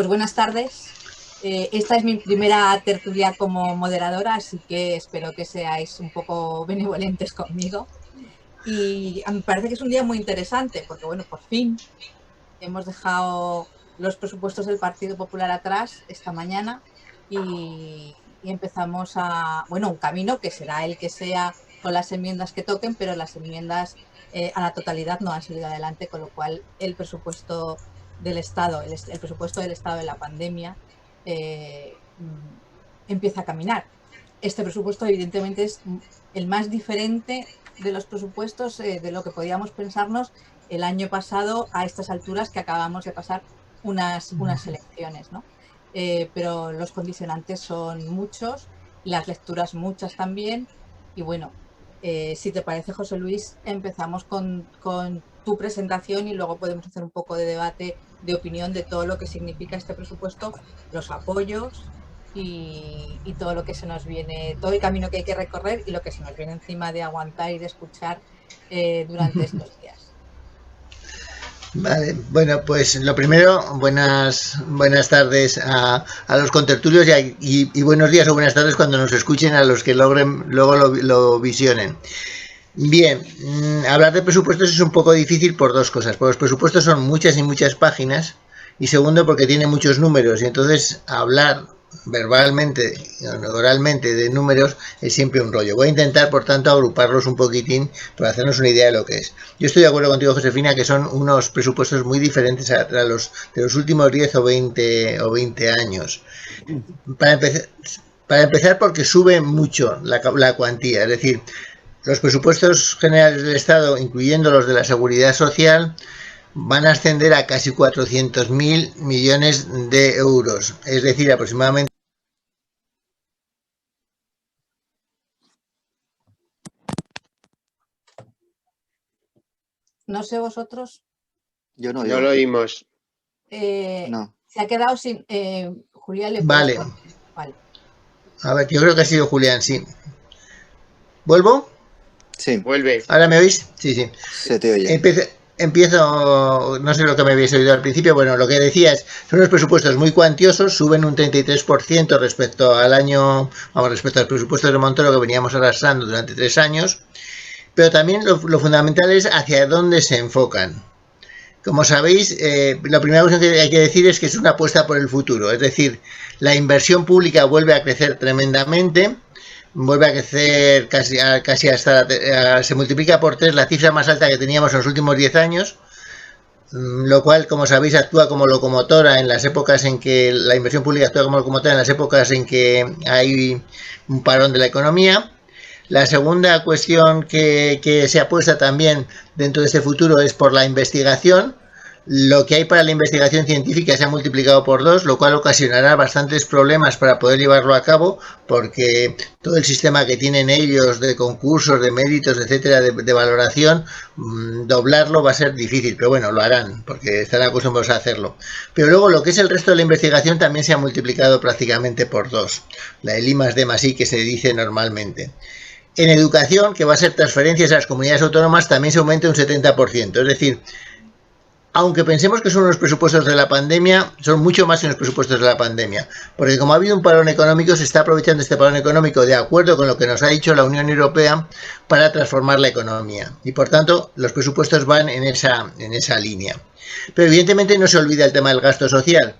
Pues buenas tardes. Esta es mi primera tertulia como moderadora, así que espero que seáis un poco benevolentes conmigo. Y me parece que es un día muy interesante, porque bueno, por fin hemos dejado los presupuestos del Partido Popular atrás esta mañana y empezamos un camino que será el que sea con las enmiendas que toquen, pero las enmiendas a la totalidad no han salido adelante, con lo cual el presupuesto del Estado, el presupuesto del Estado de la pandemia eh, empieza a caminar. Este presupuesto evidentemente es el más diferente de los presupuestos de lo que podíamos pensarnos el año pasado a estas alturas que acabamos de pasar unas elecciones, ¿no? Pero los condicionantes son muchos, las lecturas muchas también, y bueno, si te parece, José Luis, empezamos con tu presentación y luego podemos hacer un poco de debate, de opinión de todo lo que significa este presupuesto, los apoyos y todo lo que se nos viene, todo el camino que hay que recorrer y lo que se nos viene encima de aguantar y de escuchar durante estos días. Vale, bueno, pues lo primero, buenas tardes a los contertulios y buenos días o buenas tardes cuando nos escuchen a los que luego lo visionen. Bien, hablar de presupuestos es un poco difícil por dos cosas. Porque los presupuestos son muchas y muchas páginas, y segundo porque tiene muchos números, y entonces hablar verbalmente, oralmente de números es siempre un rollo. Voy a intentar, por tanto, agruparlos un poquitín para hacernos una idea de lo que es. Yo estoy de acuerdo contigo, Josefina, que son unos presupuestos muy diferentes a los de los últimos 10 o 20 años. Para empezar porque sube mucho la cuantía, es decir, los presupuestos generales del Estado, incluyendo los de la Seguridad Social, van a ascender a casi 400.000 millones de euros, es decir, aproximadamente. No sé vosotros. Yo no, no lo oímos. No. Se ha quedado sin. Julián le Vale. Vale. A ver, yo creo que ha sido Julián, sí. ¿Vuelvo? Sí. Vuelve. ¿Ahora me oís? Sí, sí. Se te oye. Empiezo, no sé lo que me habéis oído al principio. Bueno, lo que decía es, son unos presupuestos muy cuantiosos, suben un 33% respecto al año, respecto al presupuesto de Montoro que veníamos arrastrando durante 3 años, pero también lo fundamental es hacia dónde se enfocan. Como sabéis, la primera cosa que hay que decir es que es una apuesta por el futuro, es decir, la inversión pública vuelve a crecer tremendamente, vuelve a crecer casi hasta, se multiplica por 3 la cifra más alta que teníamos en los últimos 10 años, lo cual, como sabéis, actúa como locomotora en las épocas en que la inversión pública actúa como locomotora en las épocas en que hay un parón de la economía. La segunda cuestión que se apuesta también dentro de este futuro es por la investigación. Lo que hay para la investigación científica se ha multiplicado por 2, lo cual ocasionará bastantes problemas para poder llevarlo a cabo, porque todo el sistema que tienen ellos de concursos, de méritos, etcétera, de valoración, doblarlo va a ser difícil, pero bueno, lo harán, porque estarán acostumbrados a hacerlo. Pero luego lo que es el resto de la investigación también se ha multiplicado prácticamente por 2, la del I+D+I que se dice normalmente. En educación, que va a ser transferencias a las comunidades autónomas, también se aumenta un 70%, es decir, aunque pensemos que son los presupuestos de la pandemia, son mucho más que los presupuestos de la pandemia, porque como ha habido un parón económico, se está aprovechando este parón económico de acuerdo con lo que nos ha dicho la Unión Europea para transformar la economía, y por tanto los presupuestos van en esa línea. Pero evidentemente no se olvida el tema del gasto social.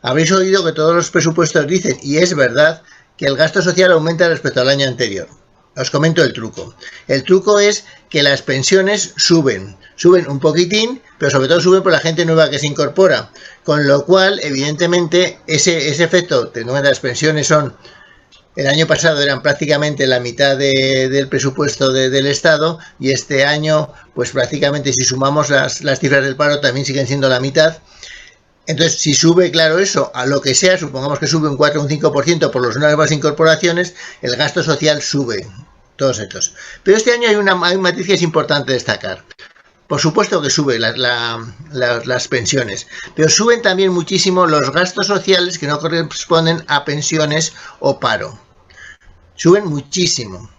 Habréis oído que todos los presupuestos dicen, y es verdad, que el gasto social aumenta respecto al año anterior. Os comento el truco. El truco es que las pensiones suben un poquitín, pero sobre todo suben por la gente nueva que se incorpora, con lo cual, evidentemente, ese efecto de las pensiones el año pasado eran prácticamente la mitad del presupuesto del Estado, y este año, pues prácticamente si sumamos las cifras del paro, también siguen siendo la mitad. Entonces, si sube, claro, eso, a lo que sea, supongamos que sube un 4 o un 5% por las nuevas incorporaciones, el gasto social sube, todos estos. Pero este año hay un matiz que es importante destacar. Por supuesto que suben las pensiones, pero suben también muchísimo los gastos sociales que no corresponden a pensiones o paro. Suben muchísimo,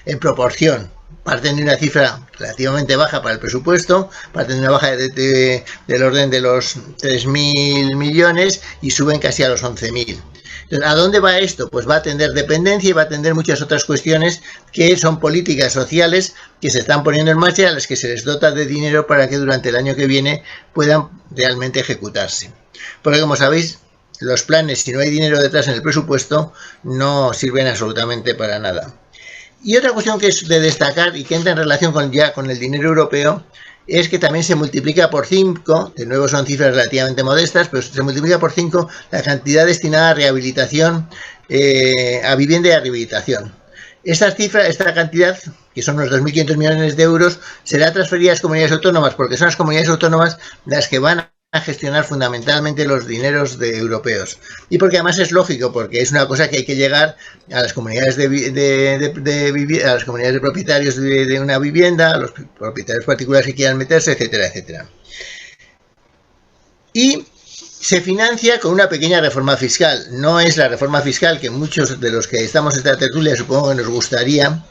en proporción. parten de una cifra relativamente baja para el presupuesto, parten de una baja del orden de los 3.000 millones y suben casi a los 11.000. ¿A dónde va esto? Pues va a atender dependencia y va a atender muchas otras cuestiones que son políticas sociales que se están poniendo en marcha y a las que se les dota de dinero para que durante el año que viene puedan realmente ejecutarse. Porque como sabéis, los planes, si no hay dinero detrás en el presupuesto, no sirven absolutamente para nada. Y otra cuestión que es de destacar y que entra en relación con el dinero europeo es que también se multiplica por 5, de nuevo son cifras relativamente modestas, pero se multiplica por 5 la cantidad destinada a rehabilitación, a vivienda y a rehabilitación. Esta cantidad, que son unos 2.500 millones de euros, será transferida a las comunidades autónomas, porque son las comunidades autónomas las que van a gestionar fundamentalmente los dineros europeos. Y porque además es lógico, porque es una cosa que hay que llegar a las comunidades a las comunidades de propietarios de una vivienda, a los propietarios particulares que quieran meterse, etcétera, etcétera. Y se financia con una pequeña reforma fiscal. No es la reforma fiscal que muchos de los que estamos en esta tertulia supongo que nos gustaría,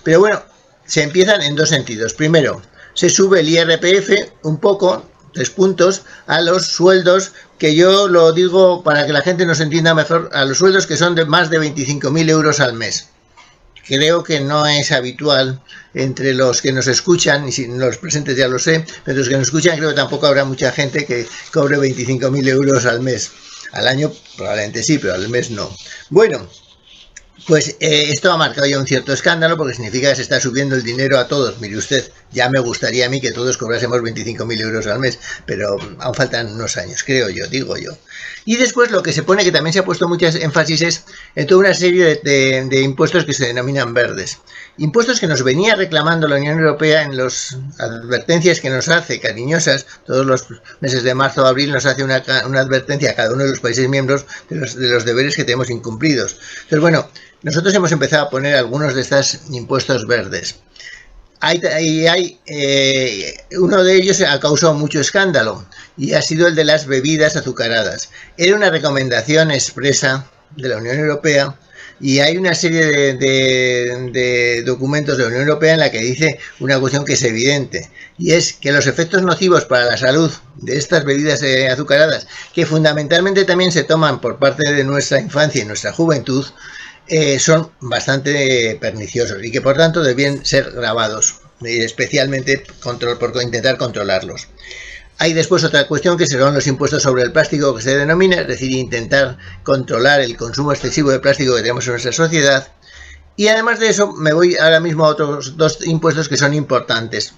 pero bueno, se empiezan en dos sentidos. Primero, se sube el IRPF un poco, 3 puntos, a los sueldos, que yo lo digo para que la gente nos entienda mejor, a los sueldos que son de más de 25.000 euros al mes. Creo que no es habitual entre los que nos escuchan, y si los presentes ya lo sé, pero los que nos escuchan creo que tampoco habrá mucha gente que cobre 25.000 euros al mes. Al año probablemente sí, pero al mes no. Bueno, pues esto ha marcado ya un cierto escándalo porque significa que se está subiendo el dinero a todos. Mire usted, ya me gustaría a mí que todos cobrásemos 25.000 euros al mes, pero aún faltan unos años, creo yo, digo yo. Y después lo que se pone, que también se ha puesto mucho énfasis, es en toda una serie de impuestos que se denominan verdes. Impuestos que nos venía reclamando la Unión Europea en las advertencias que nos hace, cariñosas, todos los meses de marzo o abril nos hace una advertencia a cada uno de los países miembros de los deberes que tenemos incumplidos. Entonces, bueno, nosotros hemos empezado a poner algunos de estos impuestos verdes. Uno de ellos ha causado mucho escándalo y ha sido el de las bebidas azucaradas. Era una recomendación expresa de la Unión Europea y hay una serie de documentos de la Unión Europea en la que dice una cuestión que es evidente, y es que los efectos nocivos para la salud de estas bebidas azucaradas, que fundamentalmente también se toman por parte de nuestra infancia y nuestra juventud, son bastante perniciosos y que por tanto deben ser gravados, especialmente por intentar controlarlos. Hay después otra cuestión que serán los impuestos sobre el plástico, que se denomina, es decir, intentar controlar el consumo excesivo de plástico que tenemos en nuestra sociedad. Y además de eso me voy ahora mismo a otros 2 impuestos que son importantes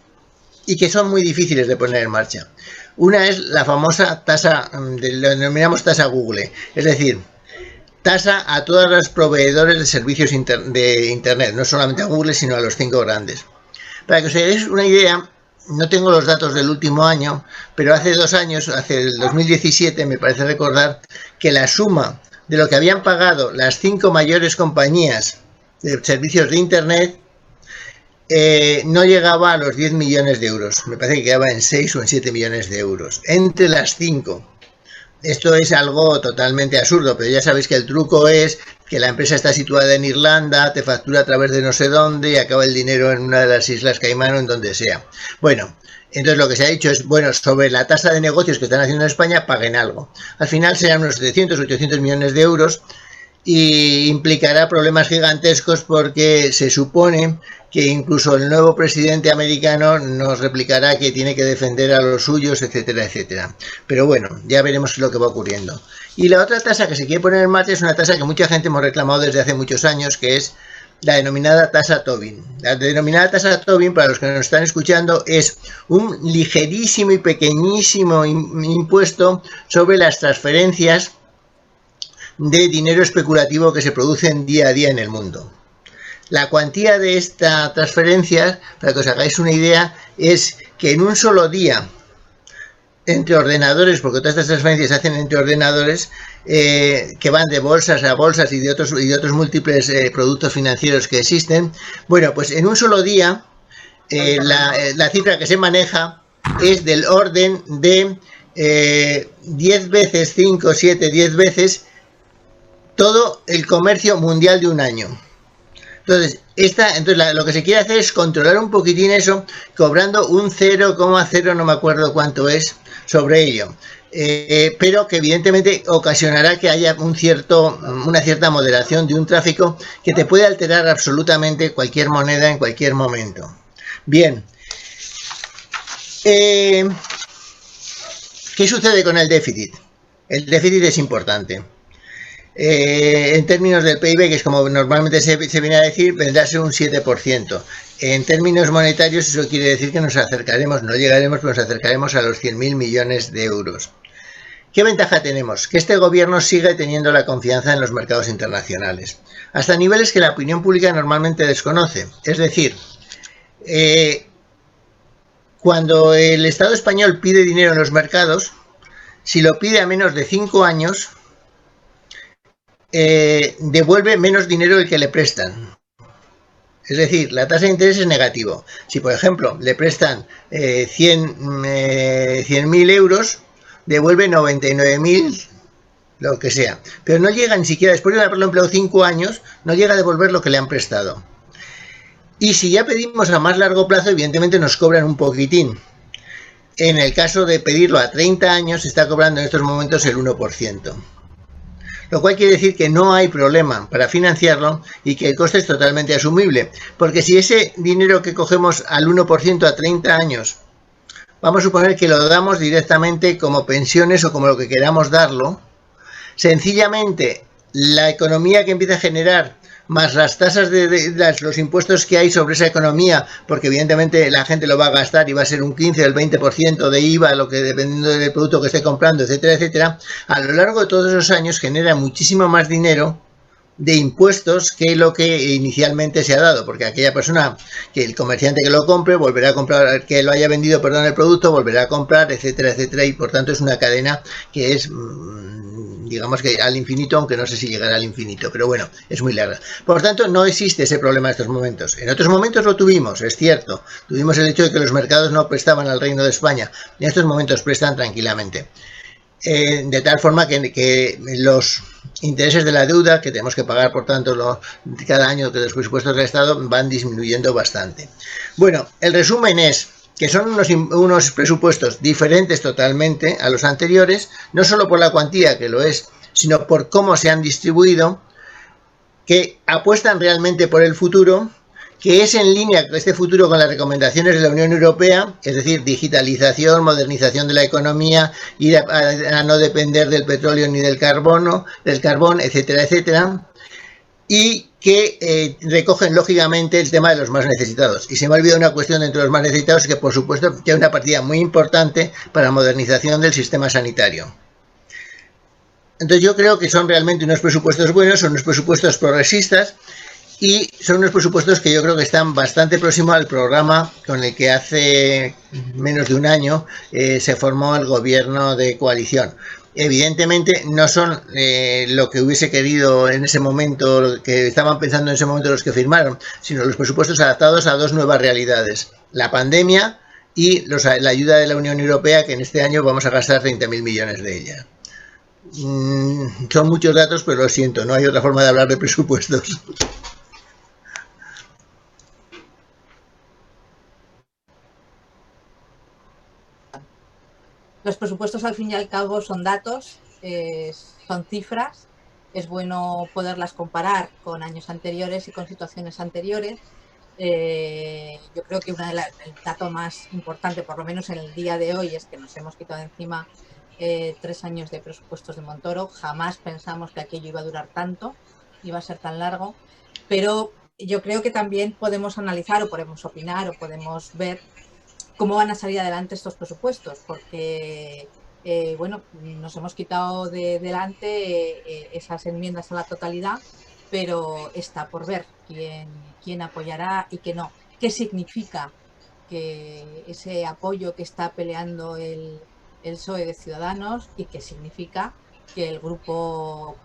y que son muy difíciles de poner en marcha. Una es la famosa tasa, la denominamos tasa Google, es decir, tasa a todos los proveedores de servicios de Internet, no solamente a Google, sino a los 5 grandes. Para que os hagáis una idea, no tengo los datos del último año, pero hace 2 años, hace el 2017, me parece recordar que la suma de lo que habían pagado las 5 mayores compañías de servicios de Internet no llegaba a los 10 millones de euros. Me parece que quedaba en 6 o en 7 millones de euros, entre las 5. Esto es algo totalmente absurdo, pero ya sabéis que el truco es que la empresa está situada en Irlanda, te factura a través de no sé dónde y acaba el dinero en una de las Islas Caimán o en donde sea. Bueno, entonces lo que se ha dicho es, bueno, sobre la tasa de negocios que están haciendo en España, paguen algo. Al final serán unos 700 o 800 millones de euros y implicará problemas gigantescos porque se supone que incluso el nuevo presidente americano nos replicará que tiene que defender a los suyos, etcétera, etcétera. Pero bueno, ya veremos lo que va ocurriendo. Y la otra tasa que se quiere poner en marcha es una tasa que mucha gente hemos reclamado desde hace muchos años, que es la denominada tasa Tobin. La denominada tasa Tobin, para los que nos están escuchando, es un ligerísimo y pequeñísimo impuesto sobre las transferencias de dinero especulativo que se producen día a día en el mundo. La cuantía de esta transferencia, para que os hagáis una idea, es que en un solo día, entre ordenadores, porque todas estas transferencias se hacen entre ordenadores, que van de bolsas a bolsas y de otros múltiples productos financieros que existen, bueno, pues en un solo día, la cifra que se maneja es del orden de 10 veces, 5, 7, 10 veces todo el comercio mundial de un año. Entonces, lo que se quiere hacer es controlar un poquitín eso, cobrando un 0,0, no me acuerdo cuánto es, sobre ello. Pero que evidentemente ocasionará que haya una cierta moderación de un tráfico que te puede alterar absolutamente cualquier moneda en cualquier momento. Bien. ¿Qué sucede con el déficit? El déficit es importante. En términos del PIB, que es como normalmente se viene a decir, vendrá a ser un 7%. En términos monetarios, eso quiere decir que nos acercaremos, no llegaremos, pero nos acercaremos a los 100.000 millones de euros. ¿Qué ventaja tenemos? Que este gobierno sigue teniendo la confianza en los mercados internacionales, hasta niveles que la opinión pública normalmente desconoce. Es decir, cuando el Estado español pide dinero en los mercados, si lo pide a menos de 5 años, devuelve menos dinero del que le prestan. Es decir, la tasa de interés es negativo. Si, por ejemplo, le prestan 100.000 euros, devuelve 99.000, lo que sea. Pero no llega ni siquiera, después de haberlo empleado 5 años, no llega a devolver lo que le han prestado. Y si ya pedimos a más largo plazo, evidentemente nos cobran un poquitín. En el caso de pedirlo a 30 años, se está cobrando en estos momentos el 1%. Lo cual quiere decir que no hay problema para financiarlo y que el coste es totalmente asumible. Porque si ese dinero que cogemos al 1% a 30 años, vamos a suponer que lo damos directamente como pensiones o como lo que queramos darlo, sencillamente la economía que empieza a generar más las tasas los impuestos que hay sobre esa economía, porque evidentemente la gente lo va a gastar y va a ser un 15 o el 20% de IVA, lo que dependiendo del producto que esté comprando, etcétera, etcétera, a lo largo de todos esos años genera muchísimo más dinero de impuestos que lo que inicialmente se ha dado, porque aquella persona, que el comerciante que lo compre, volverá a comprar, que lo haya vendido, perdón, el producto, volverá a comprar, etcétera, etcétera, y por tanto es una cadena que es, digamos que al infinito, aunque no sé si llegará al infinito, pero bueno, es muy larga. Por tanto, no existe ese problema en estos momentos. En otros momentos lo tuvimos, es cierto. Tuvimos el hecho de que los mercados no prestaban al Reino de España. En estos momentos prestan tranquilamente. De tal forma que los intereses de la deuda que tenemos que pagar, por tanto, cada año que los presupuestos del Estado van disminuyendo bastante. Bueno, el resumen es que son unos presupuestos diferentes totalmente a los anteriores, no solo por la cuantía, que lo es, sino por cómo se han distribuido, que apuestan realmente por el futuro, que es en línea con este futuro con las recomendaciones de la Unión Europea, es decir, digitalización, modernización de la economía, ir a no depender del petróleo ni del carbón, etcétera, etcétera, y que recogen lógicamente el tema de los más necesitados. Y se me ha olvidado una cuestión dentro de los más necesitados, que por supuesto que hay una partida muy importante para la modernización del sistema sanitario. Entonces yo creo que son realmente unos presupuestos buenos, son unos presupuestos progresistas, y son unos presupuestos que yo creo que están bastante próximos al programa con el que hace menos de un año se formó el gobierno de coalición. Evidentemente no son lo que hubiese querido en ese momento, lo que estaban pensando en ese momento los que firmaron, sino los presupuestos adaptados a dos nuevas realidades: la pandemia y la ayuda de la Unión Europea, que en este año vamos a gastar 30.000 millones de ella. Son muchos datos, pero lo siento, no hay otra forma de hablar de presupuestos. Los presupuestos, al fin y al cabo, son datos, son cifras. Es bueno poderlas comparar con años anteriores y con situaciones anteriores. Yo creo que el dato más importante, por lo menos en el día de hoy, es que nos hemos quitado encima 3 años de presupuestos de Montoro. Jamás pensamos que aquello iba a durar tanto, iba a ser tan largo. Pero yo creo que también podemos analizar o podemos opinar o podemos ver cómo van a salir adelante estos presupuestos, porque bueno, nos hemos quitado de delante esas enmiendas a la totalidad, pero está por ver quién apoyará y quién no. ¿Qué significa que ese apoyo que está peleando el PSOE de Ciudadanos, y qué significa que el grupo,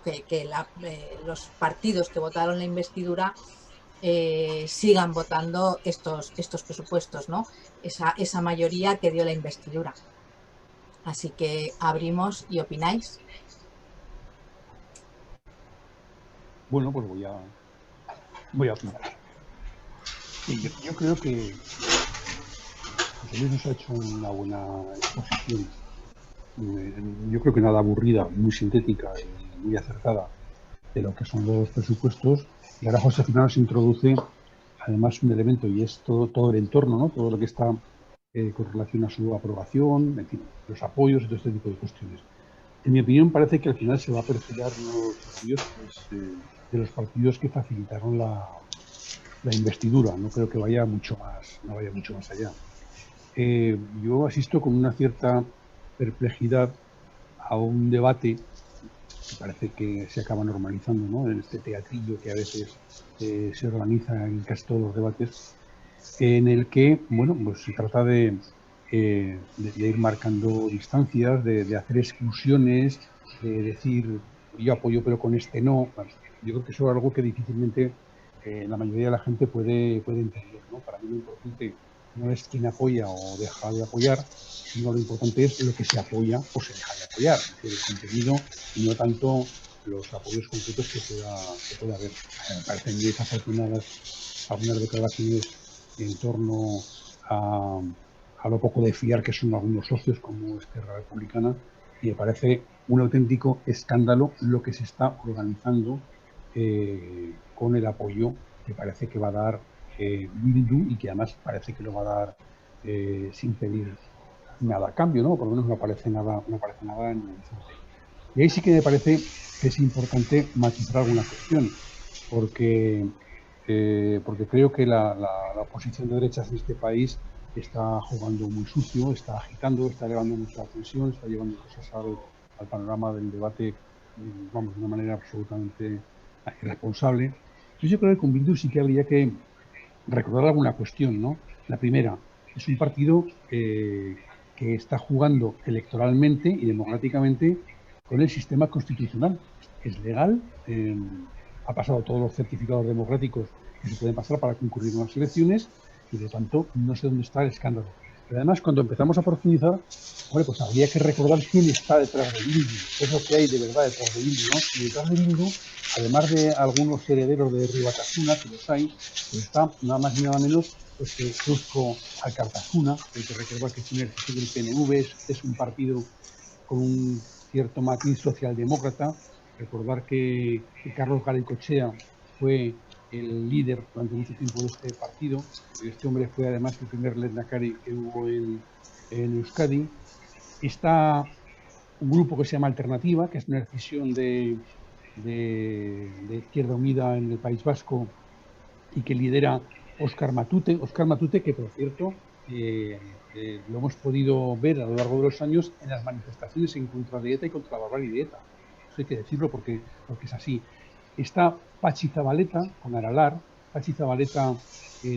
los partidos que votaron la investidura sigan votando estos presupuestos, ¿no? Esa mayoría que dio la investidura? Así que abrimos y opináis. Bueno, pues voy a Voy a opinar. Sí, yo creo que José Luis nos ha hecho una buena exposición. Yo creo que nada aburrida, muy sintética y muy acertada de lo que son los presupuestos. Y ahora José Final nos introduce además un elemento, y es todo el entorno, ¿no? Todo lo que está con relación a su aprobación, en fin, los apoyos y todo este tipo de cuestiones. En mi opinión, parece que al final se va a perfilar los apoyos de los partidos que facilitaron la investidura. No creo que vaya mucho más allá. Yo asisto con una cierta perplejidad a un debate que parece que se acaba normalizando, ¿no? En este teatrillo que a veces se organiza en casi todos los debates, en el que, bueno, pues se trata de ir marcando distancias, de hacer exclusiones, de decir yo apoyo pero con este no. Bueno, yo creo que eso es algo que difícilmente la mayoría de la gente puede entender, ¿no? Para mí lo importante no es quién apoya o deja de apoyar, sino lo importante es lo que se apoya o se deja de apoyar, es decir, el contenido y no tanto los apoyos concretos que pueda haber. Me parecen muy desafortunadas algunas declaraciones en torno a lo poco de fiar que son algunos socios como Esquerra Republicana, y me parece un auténtico escándalo lo que se está organizando con el apoyo que parece que va a dar Bildu, y que además parece que lo va a dar sin pedir nada a cambio, ¿no? Por lo menos no aparece nada en el horizonte. Y ahí sí que me parece que es importante matizar alguna cuestión, porque creo que la oposición de derechas en este país está jugando muy sucio, está agitando, está elevando mucha tensión, está llevando cosas al panorama del debate, vamos, de una manera absolutamente irresponsable. Entonces yo creo que con Bildu sí que habría que recordar alguna cuestión, ¿no? La primera, es un partido que está jugando electoralmente y democráticamente con el sistema constitucional. Es legal, ha pasado todos los certificados democráticos que se pueden pasar para concurrir en las elecciones, y por lo tanto no sé dónde está el escándalo. Pero además, cuando empezamos a profundizar, bueno, pues habría que recordar quién está detrás de Bildu, qué es lo que hay de verdad detrás de Bildu, ¿no? Y detrás de Bildu, además de algunos herederos de Ribatasuna, que los hay, pues está nada más y nada menos pues que Eusko Alkartasuna. Hay que recordar que es un ejercicio del PNV, es un partido con un cierto matiz socialdemócrata. Recordar que Carlos Garaikoetxea fue el líder durante mucho tiempo de este partido. Este hombre fue además el primer lehendakari que hubo en Euskadi. Está un grupo que se llama Alternativa, que es una decisión de Izquierda Unida en el País Vasco y que lidera Óscar Matute. Óscar Matute, que por cierto lo hemos podido ver a lo largo de los años en las manifestaciones en contra de ETA y contra la barbarie de ETA. Eso hay que decirlo porque es así. Está Patxi Zabaleta con Aralar. Patxi Zabaleta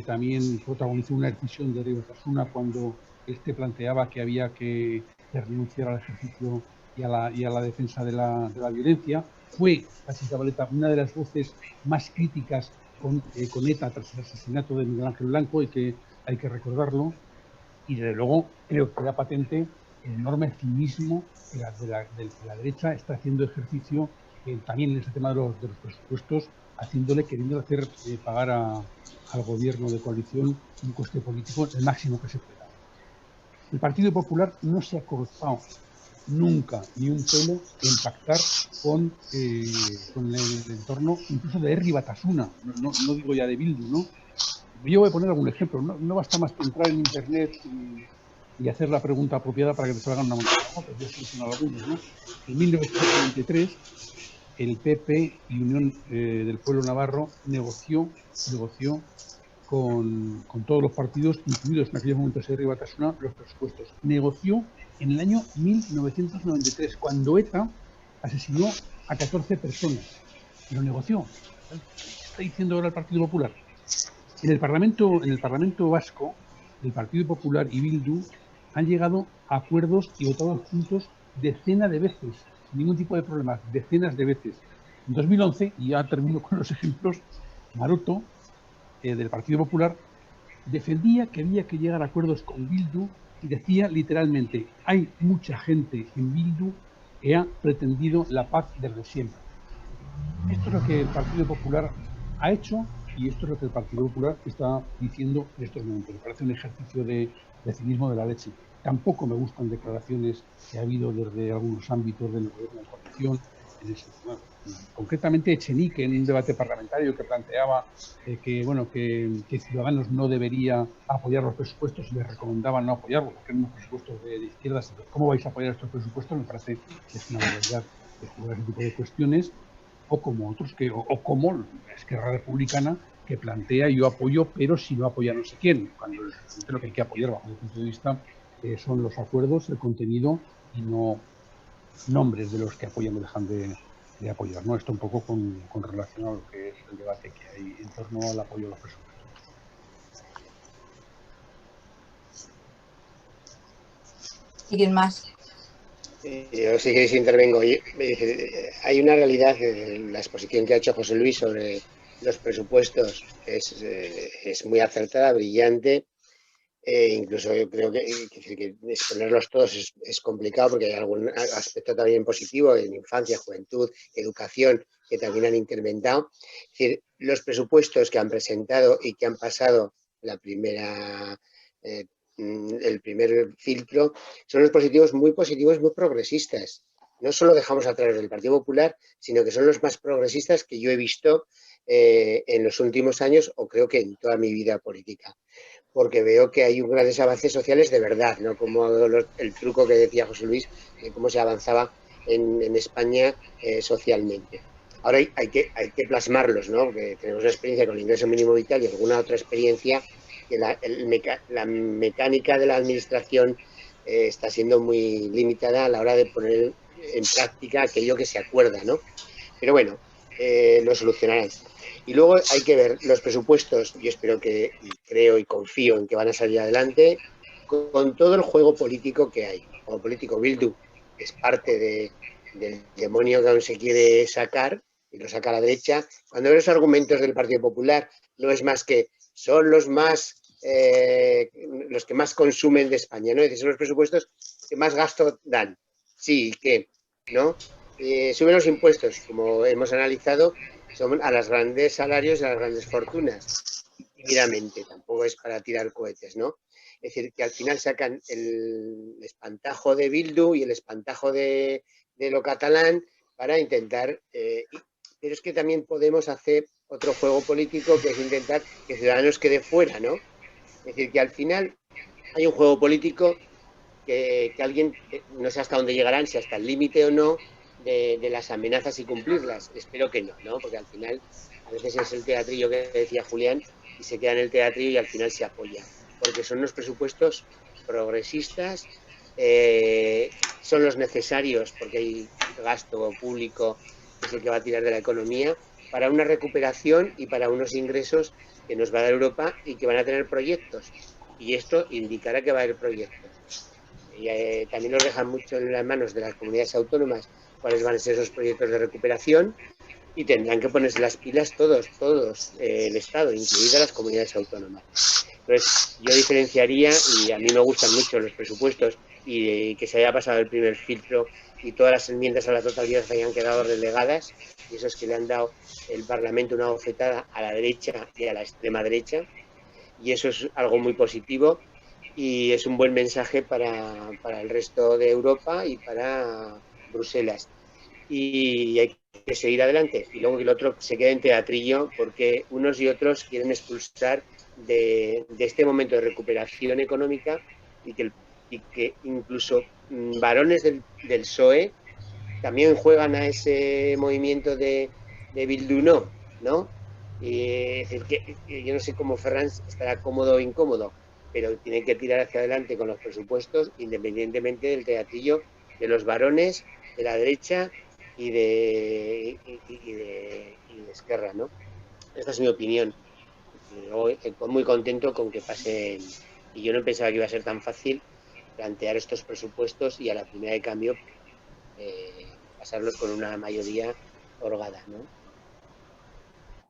también protagonizó una decisión de Ribatasuna cuando planteaba que había que renunciar al ejercicio y a la defensa de la violencia. Fue Patxi Zabaleta una de las voces más críticas con ETA tras el asesinato de Miguel Ángel Blanco, y que hay que recordarlo. Y desde luego creo que queda patente el enorme cinismo que la derecha está haciendo ejercicio también en este tema de los presupuestos, queriendo hacer pagar al gobierno de coalición un coste político el máximo que se pueda. El Partido Popular no se ha cortado nunca ni un pelo en pactar con el entorno incluso de Herri Batasuna, no digo ya de Bildu, ¿no? Yo voy a poner algún ejemplo. No basta más que entrar en internet y hacer la pregunta apropiada para que te salgan una montaña de fotos. Yo seleccionado algunos, ¿no? En 1993, el PP y Unión del Pueblo Navarro negoció con todos los partidos, incluidos en aquellos momentos Herri Batasuna, los presupuestos. Negoció en el año 1993, cuando ETA asesinó a 14 personas. Lo negoció. ¿Qué está diciendo ahora el Partido Popular? En el Parlamento Vasco, el Partido Popular y Bildu han llegado a acuerdos y votado juntos decenas de veces, sin ningún tipo de problemas, decenas de veces. En 2011, y ya termino con los ejemplos, Maroto, del Partido Popular, defendía que había que llegar a acuerdos con Bildu y decía literalmente: hay mucha gente en Bildu que ha pretendido la paz desde siempre. Esto es lo que el Partido Popular ha hecho Y esto es lo que el Partido Popular está diciendo en estos momentos. Me parece un ejercicio de cinismo de la leche. Tampoco me gustan declaraciones que ha habido desde algunos ámbitos del gobierno de coalición en ese tema. Concretamente Echenique, en un debate parlamentario que planteaba que Ciudadanos no debería apoyar los presupuestos y les recomendaban no apoyarlos, porque eran unos presupuestos de izquierdas. Entonces, ¿cómo vais a apoyar estos presupuestos? Me parece que es una barbaridad de jugar ese tipo de cuestiones, o como otros o como la Esquerra Republicana, que plantea yo apoyo, pero si no apoya no sé quién, cuando lo que hay que apoyar bajo mi punto de vista son los acuerdos, el contenido y no nombres de los que apoyan o dejan de apoyar, ¿no? Esto un poco con relación a lo que es el debate que hay en torno al apoyo a los presupuestos. ¿Y quién más? Yo sí que intervengo. Hay una realidad, la exposición que ha hecho José Luis sobre los presupuestos es muy acertada, brillante. Incluso yo creo que exponerlos todos es complicado porque hay algún aspecto también positivo en infancia, juventud, educación, que también han incrementado. Es decir, los presupuestos que han presentado y que han pasado el primer filtro son los positivos, muy progresistas. No solo dejamos atrás del Partido Popular, sino que son los más progresistas que yo he visto en los últimos años, o creo que en toda mi vida política, porque veo que hay grandes avances sociales de verdad, no como el truco que decía José Luis, de cómo se avanzaba en España socialmente. Ahora hay que plasmarlos, ¿no? Porque tenemos una experiencia con el ingreso mínimo vital y alguna otra experiencia que la mecánica de la administración está siendo muy limitada a la hora de poner en práctica aquello que se acuerda, ¿no? Pero bueno, lo solucionarán. Y luego hay que ver los presupuestos. Yo espero y creo y confío en que van a salir adelante con todo el juego político que hay. Como político, Bildu es parte del demonio que aún se quiere sacar y lo saca a la derecha. Cuando ves los argumentos del Partido Popular, no es más que son los que más consumen de España, ¿no? Es decir, son los presupuestos que más gasto dan. Sí, ¿qué? ¿No? Suben los impuestos, como hemos analizado, son a los grandes salarios y a las grandes fortunas. Tímidamente, tampoco es para tirar cohetes, ¿no? Es decir, que al final sacan el espantajo de Bildu y el espantajo de lo catalán para intentar... pero es que también podemos hacer otro juego político, que es intentar que Ciudadanos quede fuera, ¿no? Es decir, que al final hay un juego político que alguien, no sé hasta dónde llegarán, si hasta el límite o no, de las amenazas y cumplirlas. Espero que no, ¿no? Porque al final a veces es el teatrillo que decía Julián y se queda en el teatrillo y al final se apoya. Porque son unos presupuestos progresistas, son los necesarios porque hay gasto público que es el que va a tirar de la economía para una recuperación y para unos ingresos que nos va a dar Europa y que van a tener proyectos. Y esto indicará que va a haber proyectos. Y también nos dejan mucho en las manos de las comunidades autónomas cuáles van a ser esos proyectos de recuperación y tendrán que ponerse las pilas todos, el Estado, incluidas las comunidades autónomas. Entonces, yo diferenciaría, y a mí me gustan mucho los presupuestos y que se haya pasado el primer filtro y todas las enmiendas a la totalidad hayan quedado relegadas, y eso es que le han dado el Parlamento una bofetada a la derecha y a la extrema derecha, y eso es algo muy positivo y es un buen mensaje para el resto de Europa y para Bruselas. Y hay que seguir adelante. Y luego que el otro se quede en teatrillo porque unos y otros quieren expulsar de este momento de recuperación económica y que incluso varones del PSOE también juegan a ese movimiento de Bildu ¿no? Es decir, que yo no sé cómo Ferran estará cómodo o incómodo, pero tienen que tirar hacia adelante con los presupuestos independientemente del teatrillo de los varones, de la derecha y de Esquerra, ¿no? Esta es mi opinión. Muy contento con que pasen, y yo no pensaba que iba a ser tan fácil plantear estos presupuestos y a la primera de cambio pasarlos con una mayoría holgada, ¿no?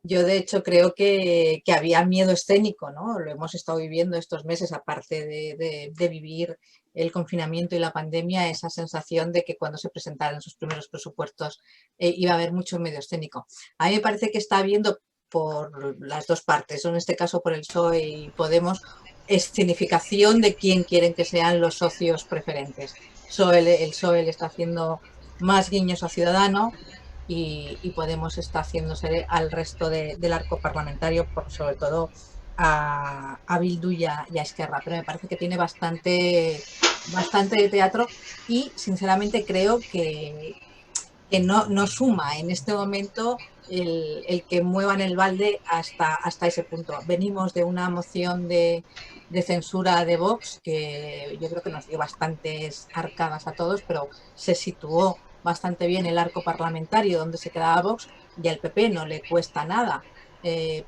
Yo, de hecho, creo que había miedo escénico, ¿no? Lo hemos estado viviendo estos meses, aparte de vivir el confinamiento y la pandemia, esa sensación de que cuando se presentaran sus primeros presupuestos iba a haber mucho medio escénico. A mí me parece que está habiendo por las dos partes, en este caso por el PSOE y Podemos, escenificación de quién quieren que sean los socios preferentes. El PSOE le está haciendo más guiños a Ciudadanos y Podemos está haciéndose al resto del arco parlamentario, sobre todo a Bildu y a Esquerra, pero me parece que tiene bastante de teatro y sinceramente creo que no suma en este momento el que muevan el balde hasta ese punto. Venimos de una moción de censura de Vox que yo creo que nos dio bastantes arcadas a todos, pero se situó bastante bien el arco parlamentario donde se quedaba Vox y al PP no le cuesta nada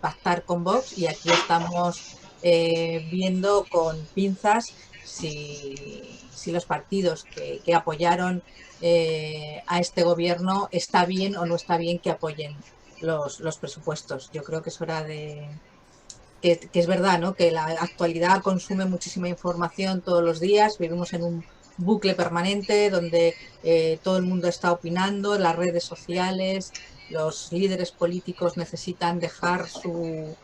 pactar con Vox y aquí estamos viendo con pinzas si los partidos que apoyaron a este gobierno está bien o no está bien que apoyen los presupuestos. Yo creo que es hora de... Que es verdad, ¿no? Que la actualidad consume muchísima información todos los días, vivimos en un bucle permanente donde todo el mundo está opinando, las redes sociales, los líderes políticos necesitan dejar su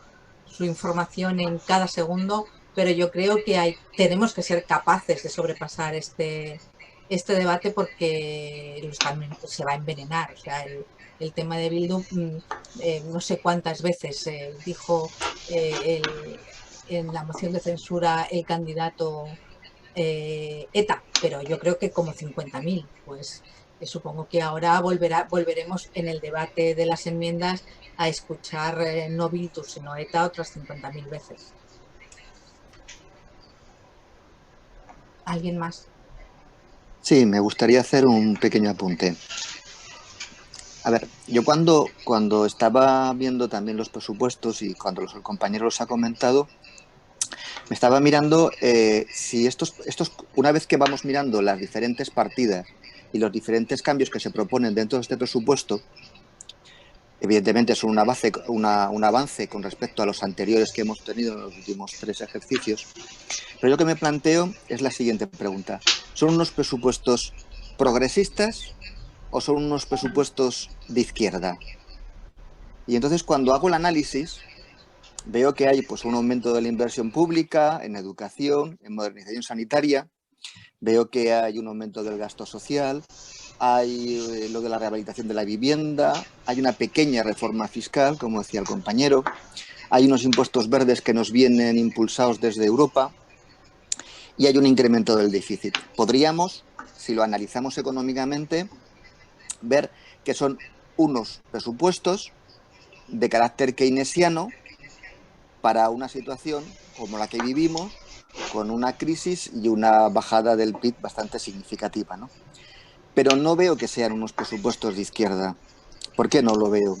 información en cada segundo, pero yo creo que tenemos que ser capaces de sobrepasar este debate porque se va a envenenar. O sea, el tema de Bildu, no sé cuántas veces dijo en la moción de censura el candidato ETA, pero yo creo que como 50.000, pues supongo que ahora volveremos en el debate de las enmiendas a escuchar no Bildu sino ETA otras 50.000 veces. ¿Alguien más? Sí, me gustaría hacer un pequeño apunte. A ver, yo cuando estaba viendo también los presupuestos y cuando el compañero los ha comentado, me estaba mirando si una vez que vamos mirando las diferentes partidas y los diferentes cambios que se proponen dentro de este presupuesto, evidentemente son un avance con respecto a los anteriores que hemos tenido en los últimos 3 ejercicios, pero yo que me planteo es la siguiente pregunta. ¿Son unos presupuestos progresistas o son unos presupuestos de izquierda? Y entonces cuando hago el análisis veo que hay pues un aumento de la inversión pública en educación, en modernización sanitaria, veo que hay un aumento del gasto social, hay lo de la rehabilitación de la vivienda, hay una pequeña reforma fiscal, como decía el compañero, hay unos impuestos verdes que nos vienen impulsados desde Europa y hay un incremento del déficit. Podríamos, si lo analizamos económicamente, ver que son unos presupuestos de carácter keynesiano para una situación como la que vivimos, con una crisis y una bajada del PIB bastante significativa, ¿no? Pero no veo que sean unos presupuestos de izquierda. ¿Por qué no lo veo?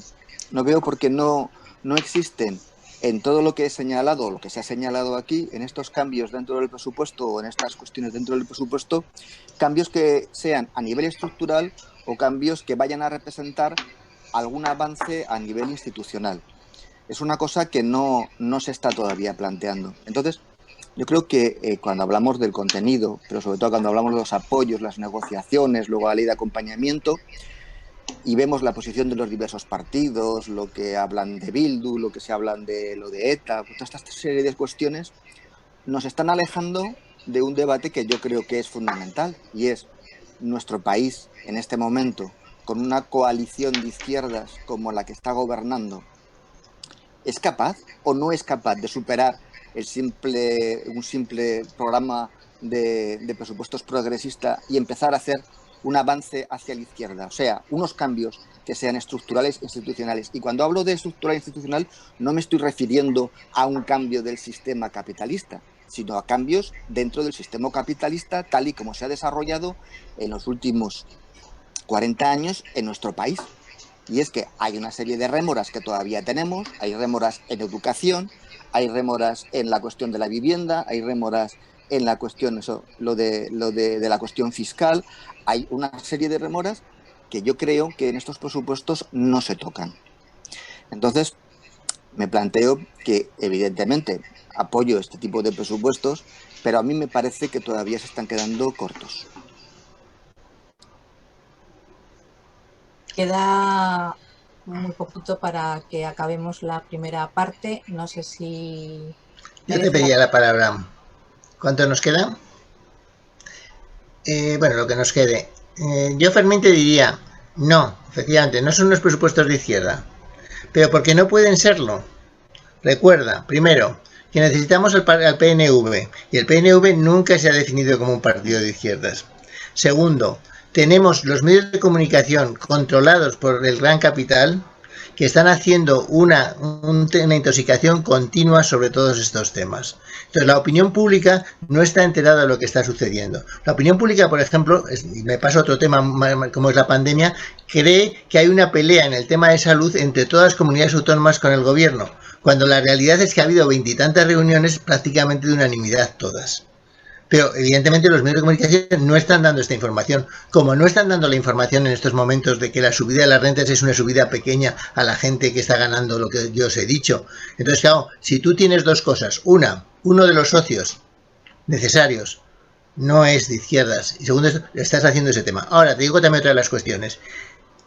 No veo porque no existen en todo lo que he señalado, lo que se ha señalado aquí, en estos cambios dentro del presupuesto o en estas cuestiones dentro del presupuesto, cambios que sean a nivel estructural o cambios que vayan a representar algún avance a nivel institucional. Es una cosa que no se está todavía planteando. Entonces, yo creo que cuando hablamos del contenido, pero sobre todo cuando hablamos de los apoyos, las negociaciones, luego la ley de acompañamiento, y vemos la posición de los diversos partidos, lo que hablan de Bildu, lo que se hablan de lo de ETA, toda esta serie de cuestiones, nos están alejando de un debate que yo creo que es fundamental, y es nuestro país en este momento, con una coalición de izquierdas como la que está gobernando, ¿es capaz o no es capaz de superar un simple programa de presupuestos progresista y empezar a hacer un avance hacia la izquierda? O sea, unos cambios que sean estructurales e institucionales. Y cuando hablo de estructural e institucional, no me estoy refiriendo a un cambio del sistema capitalista, sino a cambios dentro del sistema capitalista tal y como se ha desarrollado en los últimos 40 años en nuestro país. Y es que hay una serie de rémoras que todavía tenemos, hay rémoras en educación, hay rémoras en la cuestión de la vivienda, hay rémoras en la cuestión, lo de la cuestión fiscal, hay una serie de rémoras que yo creo que en estos presupuestos no se tocan. Entonces, me planteo que, evidentemente, apoyo este tipo de presupuestos, pero a mí me parece que todavía se están quedando cortos. Queda muy poquito para que acabemos la primera parte. No sé si... Yo te pedía la palabra. ¿Cuánto nos queda? Bueno, lo que nos quede. Yo, Fermín, te diría, no, efectivamente, no son unos presupuestos de izquierda, pero porque no pueden serlo. Recuerda, primero, que necesitamos al PNV, y el PNV nunca se ha definido como un partido de izquierdas. Segundo, tenemos los medios de comunicación controlados por el gran capital, que están haciendo una intoxicación continua sobre todos estos temas. Entonces, la opinión pública no está enterada de lo que está sucediendo. La opinión pública, por ejemplo, me paso a otro tema como es la pandemia, cree que hay una pelea en el tema de salud entre todas las comunidades autónomas con el gobierno, cuando la realidad es que ha habido 20 y tantas reuniones prácticamente de unanimidad todas. Pero evidentemente los medios de comunicación no están dando esta información, como no están dando la información en estos momentos de que la subida de las rentas es una subida pequeña a la gente que está ganando lo que yo os he dicho. Entonces, claro, si tú tienes dos cosas, uno de los socios necesarios no es de izquierdas, y segundo, estás haciendo ese tema. Ahora, te digo también otra de las cuestiones.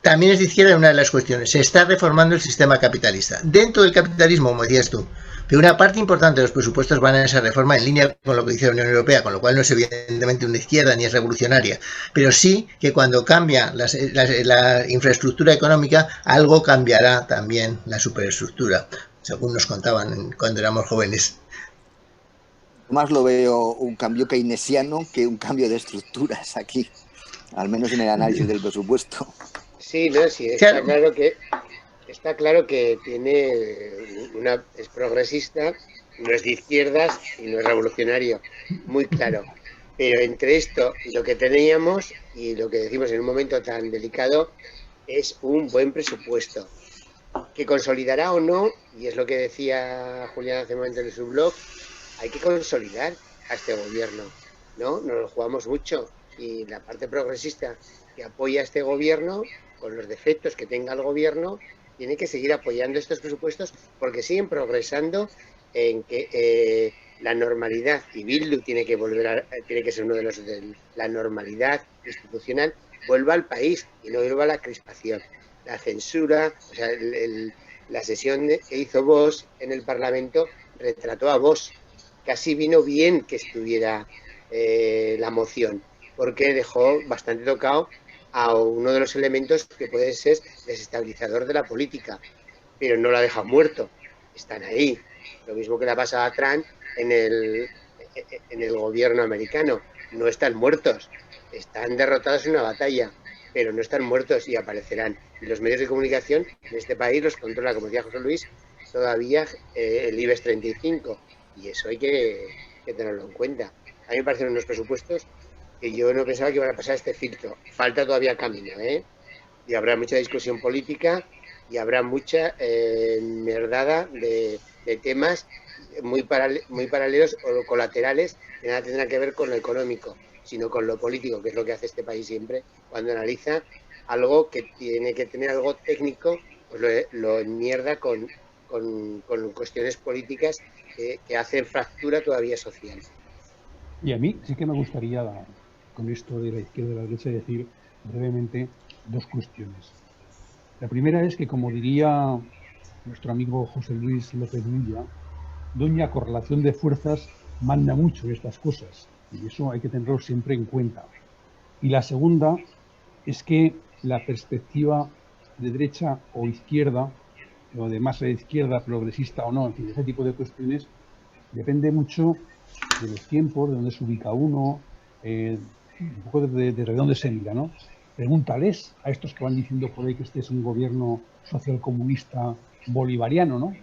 También es de izquierda una de las cuestiones. Se está reformando el sistema capitalista. Dentro del capitalismo, como decías tú, pero una parte importante de los presupuestos van a esa reforma en línea con lo que dice la Unión Europea, con lo cual no es evidentemente una izquierda ni es revolucionaria, pero sí que cuando cambia la infraestructura económica, algo cambiará también la superestructura, según nos contaban cuando éramos jóvenes. Más lo veo un cambio keynesiano que un cambio de estructuras aquí, al menos en el análisis del presupuesto. Sí, no, sí, está claro que es progresista, no es de izquierdas y no es revolucionario, muy claro. Pero entre esto y lo que teníamos y lo que decimos en un momento tan delicado es un buen presupuesto que consolidará o no, y es lo que decía Julián hace un momento en su blog, hay que consolidar a este gobierno, ¿no? Nos lo jugamos mucho y la parte progresista que apoya a este gobierno, con los defectos que tenga el gobierno, tiene que seguir apoyando estos presupuestos porque siguen progresando en que la normalidad, y Bildu tiene que ser uno de los de la normalidad institucional, vuelva al país y no vuelva a la crispación. La censura, o sea, la sesión que hizo Vox en el Parlamento retrató a Vox. Casi vino bien que estuviera la moción, porque dejó bastante tocado a uno de los elementos que puede ser desestabilizador de la política, pero no lo ha dejado muerto, están ahí. Lo mismo que le ha pasado a Trump en el gobierno americano, no están muertos, están derrotados en una batalla, pero no están muertos y aparecerán. Y los medios de comunicación en este país los controla, como decía José Luis, todavía el IBEX 35, y eso hay que tenerlo en cuenta. A mí me parecen unos presupuestos que yo no pensaba que iban a pasar este filtro. Falta todavía camino, y habrá mucha discusión política y habrá mucha merdada de temas muy paralelos o colaterales que nada tendrán que ver con lo económico, sino con lo político, que es lo que hace este país siempre cuando analiza algo que tiene que tener algo técnico, pues lo enmierda con cuestiones políticas que hacen fractura todavía social. Y a mí sí que me gustaría, con esto de la izquierda y la derecha, decir brevemente dos cuestiones. La primera es que, como diría nuestro amigo José Luis López Villa, doña correlación de fuerzas manda mucho estas cosas, y eso hay que tenerlo siempre en cuenta. Y la segunda es que la perspectiva de derecha o izquierda, o de más a la izquierda, progresista o no, en fin, ese tipo de cuestiones, depende mucho de los tiempos, de dónde se ubica uno, un poco de dónde se mira, ¿no? Pregúntales a estos que van diciendo por ahí que este es un gobierno socialcomunista bolivariano, ¿no?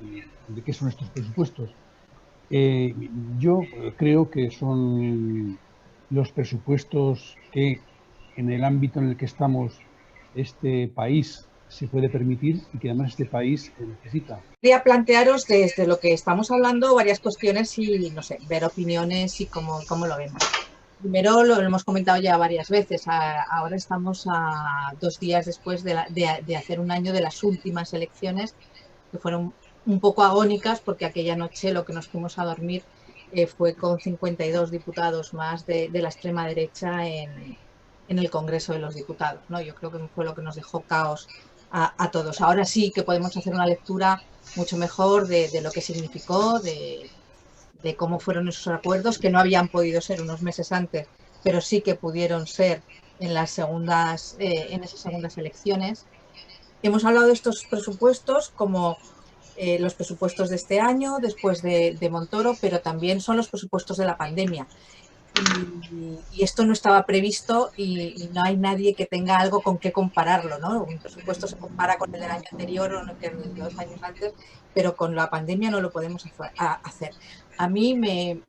¿De qué son estos presupuestos? Yo creo que son los presupuestos que en el ámbito en el que estamos este país se puede permitir y que además este país necesita. Quería plantearos desde lo que estamos hablando varias cuestiones y, no sé, ver opiniones y cómo lo vemos. Primero, lo hemos comentado ya varias veces, ahora estamos a 2 días después de hacer un año de las últimas elecciones, que fueron un poco agónicas porque aquella noche lo que nos fuimos a dormir fue con 52 diputados más de la extrema derecha en el Congreso de los Diputados, ¿no? Yo creo que fue lo que nos dejó caos a todos. Ahora sí que podemos hacer una lectura mucho mejor de lo que significó, de cómo fueron esos acuerdos, que no habían podido ser unos meses antes, pero sí que pudieron ser en las segundas, en esas segundas elecciones. Hemos hablado de estos presupuestos como los presupuestos de este año, después de Montoro, pero también son los presupuestos de la pandemia. Y esto no estaba previsto y no hay nadie que tenga algo con qué compararlo, ¿no? Un presupuesto se compara con el del año anterior o con el de 2 años antes, pero con la pandemia no lo podemos hacer. A mí me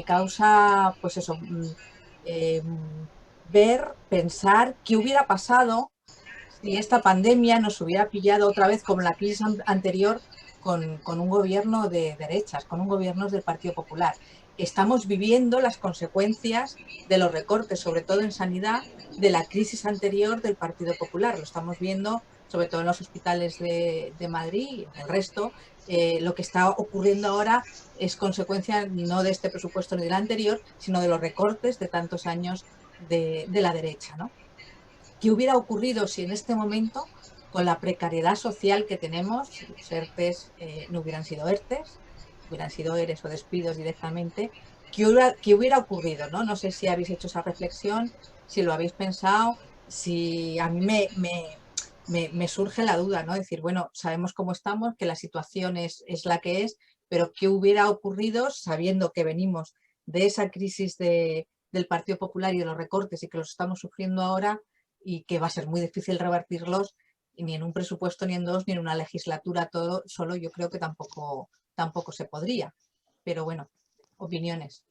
causa, pues eso, pensar qué hubiera pasado si esta pandemia nos hubiera pillado otra vez como la crisis anterior con un gobierno de derechas, con un gobierno del Partido Popular. Estamos viviendo las consecuencias de los recortes, sobre todo en sanidad, de la crisis anterior del Partido Popular. Lo estamos viendo sobre todo en los hospitales de Madrid y en el resto. Lo que está ocurriendo ahora es consecuencia no de este presupuesto ni del anterior, sino de los recortes de tantos años de la derecha, ¿no? ¿Qué hubiera ocurrido si en este momento, con la precariedad social que tenemos, los ERTES no hubieran sido ERTES, hubieran sido ERES o despidos directamente? ¿Qué hubiera ocurrido? ¿No? No sé si habéis hecho esa reflexión, si lo habéis pensado, si a mí me surge la duda, ¿no? Decir, bueno, sabemos cómo estamos, que la situación es la que es, pero ¿qué hubiera ocurrido sabiendo que venimos de esa crisis del Partido Popular y de los recortes y que los estamos sufriendo ahora? Y que va a ser muy difícil revertirlos ni en un presupuesto, ni en dos, ni en una legislatura todo solo. Yo creo que tampoco se podría. Pero bueno, opiniones.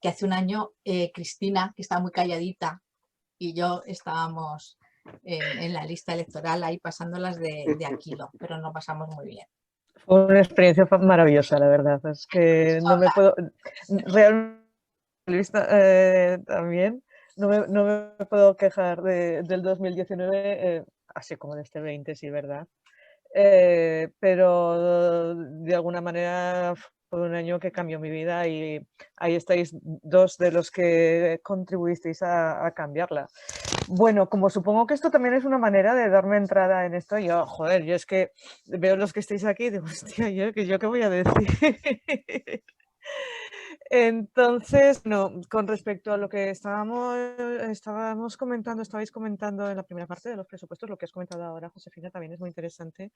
Que hace un año Cristina, que está muy calladita, y yo estábamos en la lista electoral ahí pasándolas de Aquilo, pero no pasamos muy bien. Fue una experiencia maravillosa, la verdad. Es que no me puedo... Realmente, también, no me puedo quejar del 2019, así como de este 20, sí, ¿verdad? Pero de alguna manera fue un año que cambió mi vida y ahí estáis dos de los que contribuisteis a cambiarla. Bueno, como supongo que esto también es una manera de darme entrada en esto, yo, joder, yo es que veo los que estáis aquí y digo, hostia, ¿yo qué voy a decir? Entonces, no, con respecto a lo que estabais comentando en la primera parte de los presupuestos, lo que has comentado ahora, Josefina, también es muy interesante.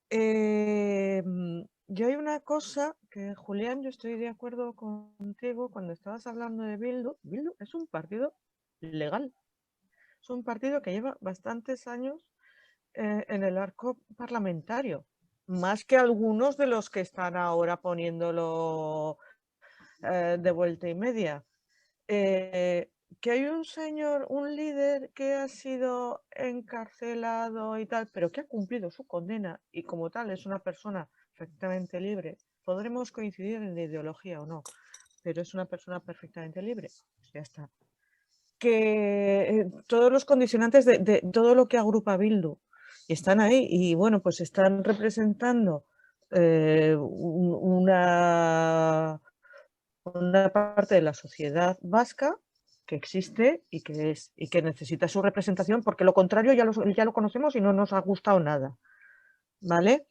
Yo hay una cosa que, Julián, yo estoy de acuerdo contigo cuando estabas hablando de Bildu. Bildu es un partido legal. Es un partido que lleva bastantes años en el arco parlamentario, más que algunos de los que están ahora poniéndolo de vuelta y media. Que hay un señor, un líder que ha sido encarcelado y tal, pero que ha cumplido su condena y como tal es una persona perfectamente libre. Podremos coincidir en la ideología o no, pero es una persona perfectamente libre. Ya está. Que todos los condicionantes de todo lo que agrupa Bildu están ahí y bueno, pues están representando una parte de la sociedad vasca que existe y que necesita su representación, porque lo contrario ya lo conocemos y no nos ha gustado nada. ¿Vale?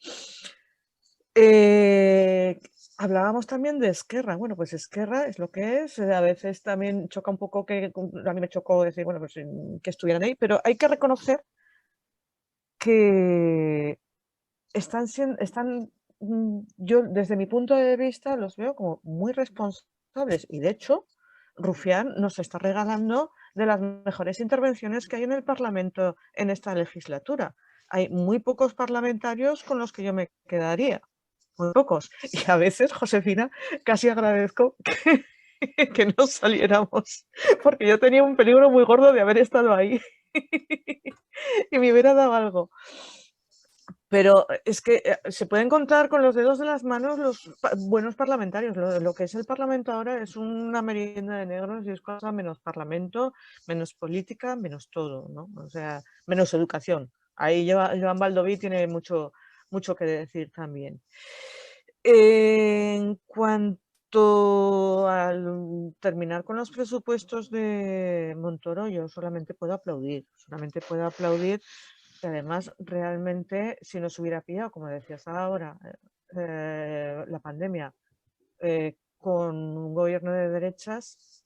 Hablábamos también de Esquerra. Bueno, pues Esquerra es lo que es. A veces también choca un poco a mí me chocó decir, bueno, pues que estuvieran ahí, pero hay que reconocer que yo desde mi punto de vista los veo como muy responsables y de hecho Rufián nos está regalando de las mejores intervenciones que hay en el Parlamento en esta legislatura. Hay muy pocos parlamentarios con los que yo me quedaría, muy pocos. Y a veces, Josefina, casi agradezco que no saliéramos, porque yo tenía un peligro muy gordo de haber estado ahí y me hubiera dado algo. Pero es que se pueden contar con los dedos de las manos los buenos parlamentarios. Lo que es el Parlamento ahora es una merienda de negros y es cosa menos Parlamento, menos política, menos todo, ¿no? O sea, menos educación. Ahí Joan Baldoví tiene mucho que decir también. En cuanto cuanto al terminar con los presupuestos de Montoro, yo solamente puedo aplaudir, que además realmente si nos hubiera pillado, como decías ahora, la pandemia con un gobierno de derechas,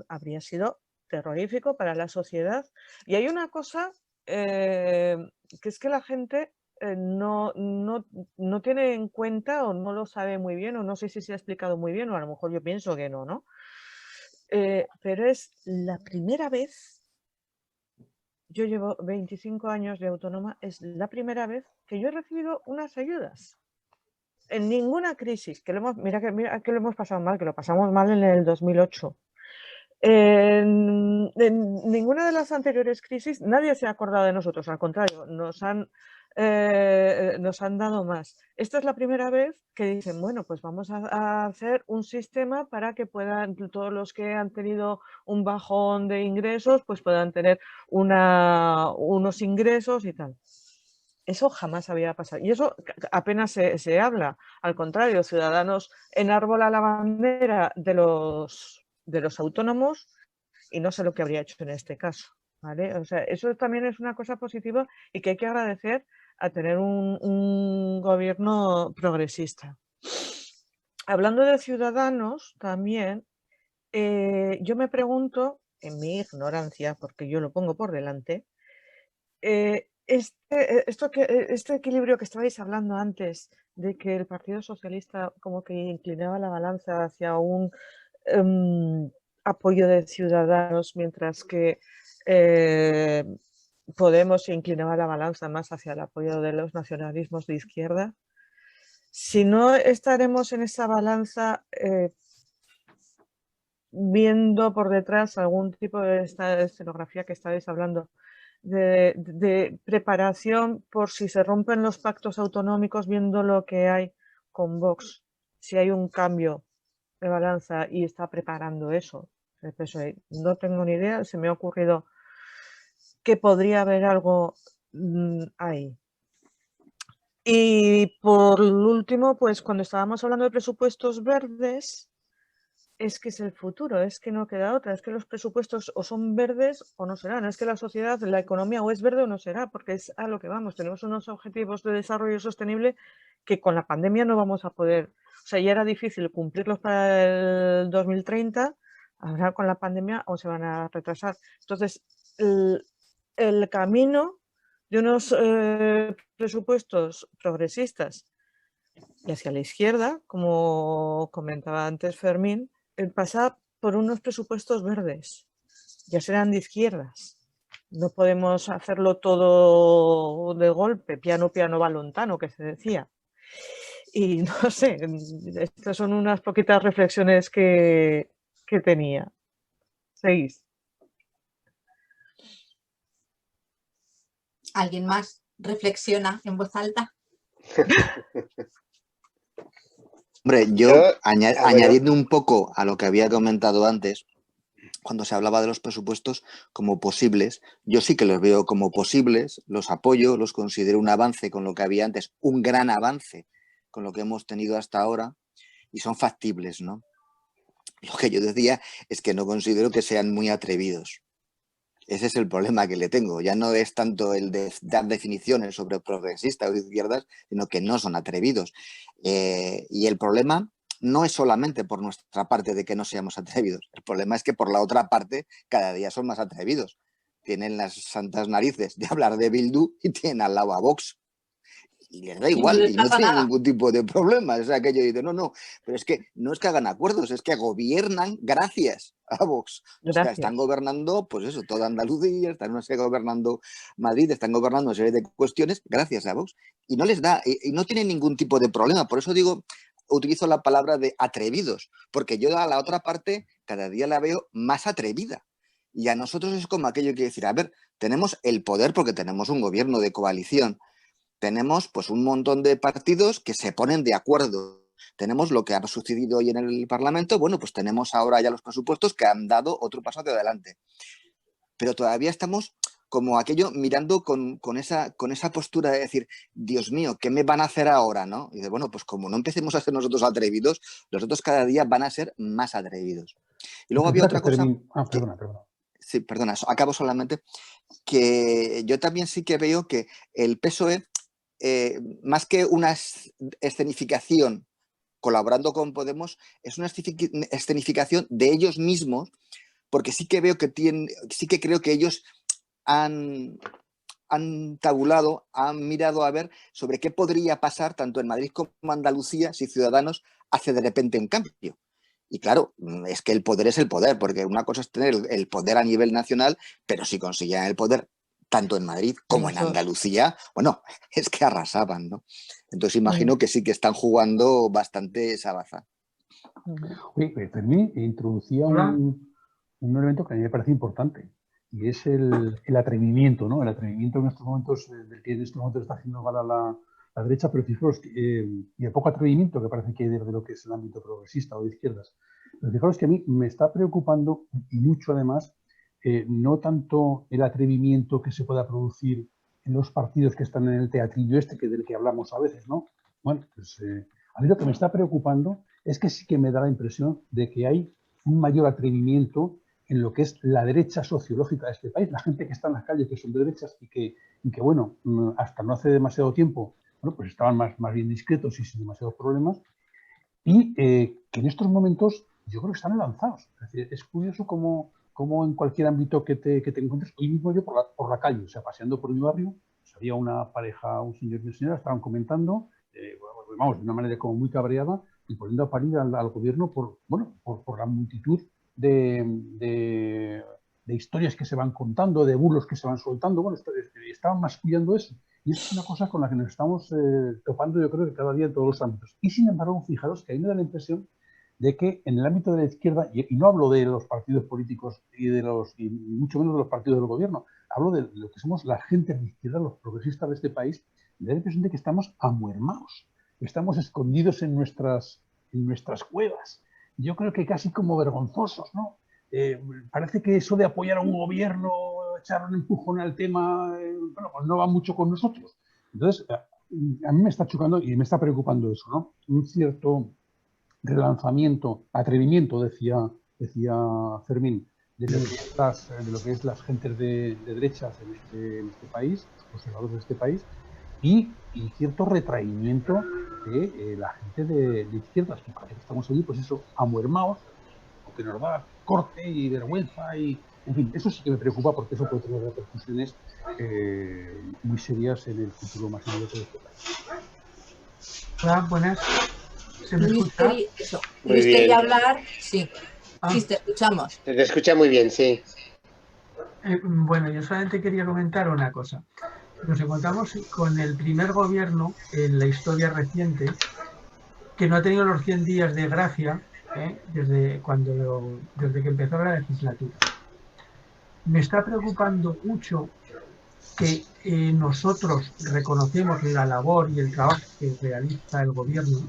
habría sido terrorífico para la sociedad. Y hay una cosa que es que la gente no tiene en cuenta o no lo sabe muy bien, o no sé si se ha explicado muy bien, o a lo mejor yo pienso que no, ¿no? Pero es la primera vez, yo llevo 25 años de autónoma, es la primera vez que yo he recibido unas ayudas. En ninguna crisis, mira que lo hemos pasado mal, que lo pasamos mal en el 2008. En ninguna de las anteriores crisis nadie se ha acordado de nosotros, al contrario, nos han dado más. Esta es la primera vez que dicen, bueno, pues vamos a hacer un sistema para que puedan, todos los que han tenido un bajón de ingresos, pues puedan tener unos ingresos y tal. Eso jamás había pasado. Y eso apenas se habla. Al contrario, Ciudadanos enarbola la bandera de los autónomos y no sé lo que habría hecho en este caso, ¿vale? O sea, eso también es una cosa positiva y que hay que agradecer a tener un gobierno progresista. Hablando de Ciudadanos también, yo me pregunto, en mi ignorancia, porque yo lo pongo por delante, este equilibrio que estabais hablando antes, de que el Partido Socialista como que inclinaba la balanza hacia un apoyo de Ciudadanos, mientras que Podemos inclinaba la balanza más hacia el apoyo de los nacionalismos de izquierda. Si no estaremos en esa balanza viendo por detrás algún tipo de esta escenografía que estáis hablando, de preparación por si se rompen los pactos autonómicos, viendo lo que hay con Vox, si hay un cambio de balanza y está preparando eso. El PSOE. No tengo ni idea, se me ha ocurrido que podría haber algo ahí. Y por último, pues cuando estábamos hablando de presupuestos verdes, es que es el futuro, es que no queda otra, es que los presupuestos o son verdes o no serán, es que la sociedad, la economía o es verde o no será, porque es a lo que vamos, tenemos unos objetivos de desarrollo sostenible que con la pandemia no vamos a poder, o sea, ya era difícil cumplirlos para el 2030, ahora con la pandemia o se van a retrasar. Entonces, el camino de unos presupuestos progresistas y hacia la izquierda, como comentaba antes Fermín, pasa por unos presupuestos verdes, ya serán de izquierdas. No podemos hacerlo todo de golpe, piano, piano, va lontano, que se decía. Y no sé, estas son unas poquitas reflexiones que tenía. ¿Seguís? ¿Alguien más reflexiona en voz alta? Hombre, añadiendo un poco a lo que había comentado antes, cuando se hablaba de los presupuestos como posibles, yo sí que los veo como posibles, los apoyo, los considero un avance con lo que había antes, un gran avance con lo que hemos tenido hasta ahora, y son factibles, ¿no? Lo que yo decía es que no considero que sean muy atrevidos. Ese es el problema que le tengo. Ya no es tanto el de dar definiciones sobre progresistas o izquierdas, sino que no son atrevidos. Y el problema no es solamente por nuestra parte de que no seamos atrevidos. El problema es que por la otra parte cada día son más atrevidos. Tienen las santas narices de hablar de Bildu y tienen al lado a Vox. Y les da igual, y no tienen ningún tipo de problema. O sea, que yo digo, no, pero es que no es que hagan acuerdos, es que gobiernan gracias a Vox. O sea, están gobernando, pues eso, toda Andalucía, están gobernando Madrid, están gobernando una serie de cuestiones gracias a Vox. Y no les da, y no tienen ningún tipo de problema. Por eso digo, utilizo la palabra de atrevidos, porque yo a la otra parte cada día la veo más atrevida. Y a nosotros es como aquello que decir, a ver, tenemos el poder porque tenemos un gobierno de coalición. Tenemos pues un montón de partidos que se ponen de acuerdo. Tenemos lo que ha sucedido hoy en el Parlamento. Bueno, pues tenemos ahora ya los presupuestos que han dado otro paso hacia adelante. Pero todavía estamos como aquello mirando con esa postura de decir, Dios mío, ¿qué me van a hacer ahora? ¿No? Y de, bueno, pues como no empecemos a ser nosotros atrevidos, los otros cada día van a ser más atrevidos. Y luego había otra cosa... Perdona. Sí, perdona, acabo solamente, que yo también sí que veo que el PSOE, más que una escenificación colaborando con Podemos, es una escenificación de ellos mismos, porque sí que veo que sí que creo que ellos han tabulado, han mirado a ver sobre qué podría pasar tanto en Madrid como en Andalucía si Ciudadanos hace de repente un cambio. Y claro, es que el poder es el poder, porque una cosa es tener el poder a nivel nacional, pero si consiguen el poder tanto en Madrid como en Andalucía, bueno, es que arrasaban, ¿no? Entonces imagino que sí que están jugando bastante esa baza. Oye, Fermín introducía un elemento que a mí me parece importante, y es el atrevimiento, ¿no? El atrevimiento en estos momentos, del que en estos momentos está haciendo gala la derecha, pero fijaros, y el poco atrevimiento que parece que hay desde lo que es el ámbito progresista o de izquierdas. Pero fijaros que a mí me está preocupando, y mucho además, no tanto el atrevimiento que se pueda producir en los partidos que están en el teatrillo del que hablamos a veces, ¿no? Bueno, pues a mí lo que me está preocupando es que sí que me da la impresión de que hay un mayor atrevimiento en lo que es la derecha sociológica de este país, la gente que está en las calles, que son de derechas y que bueno, hasta no hace demasiado tiempo, bueno, pues estaban más bien discretos y sin demasiados problemas, y que en estos momentos yo creo que están lanzados. Es decir, es curioso cómo en cualquier ámbito que te encuentres, hoy mismo yo por la calle, o sea, paseando por mi barrio, pues había una pareja, un señor y una señora, estaban comentando, vamos, de una manera como muy cabreada, y poniendo a parir al gobierno por la multitud de historias que se van contando, de burlos que se van soltando. Bueno, estaban mascullando eso. Y es una cosa con la que nos estamos topando, yo creo que cada día en todos los ámbitos. Y sin embargo, fijaros que a mí me da la impresión de que en el ámbito de la izquierda, y no hablo de los partidos políticos y mucho menos de los partidos del gobierno, hablo de lo que somos la gente de izquierda, los progresistas de este país, me da la impresión de que estamos amuermados, estamos escondidos en nuestras cuevas. Yo creo que casi como vergonzosos, ¿no? Parece que eso de apoyar a un gobierno, echar un empujón al tema, bueno, pues no va mucho con nosotros. Entonces, a mí me está chocando y me está preocupando eso, ¿no? Un cierto relanzamiento, atrevimiento, decía Fermín, de lo que es las gentes de derechas en este país, los conservadores de este país, y cierto retraimiento de la gente de izquierdas, que parece que estamos allí, pues eso, amuermados, o que nos da corte y vergüenza, y en fin, eso sí que me preocupa, porque eso puede tener repercusiones muy serias en el futuro más inmediato de este país. Hola, buenas. ¿Se me escucha? Luis quería hablar, sí. Sí, te escuchamos. Se te escucha muy bien, sí. Bueno, yo solamente quería comentar una cosa. Nos encontramos con el primer gobierno en la historia reciente que no ha tenido los 100 días de gracia desde que empezó la legislatura. Me está preocupando mucho que nosotros reconocemos la labor y el trabajo que realiza el gobierno,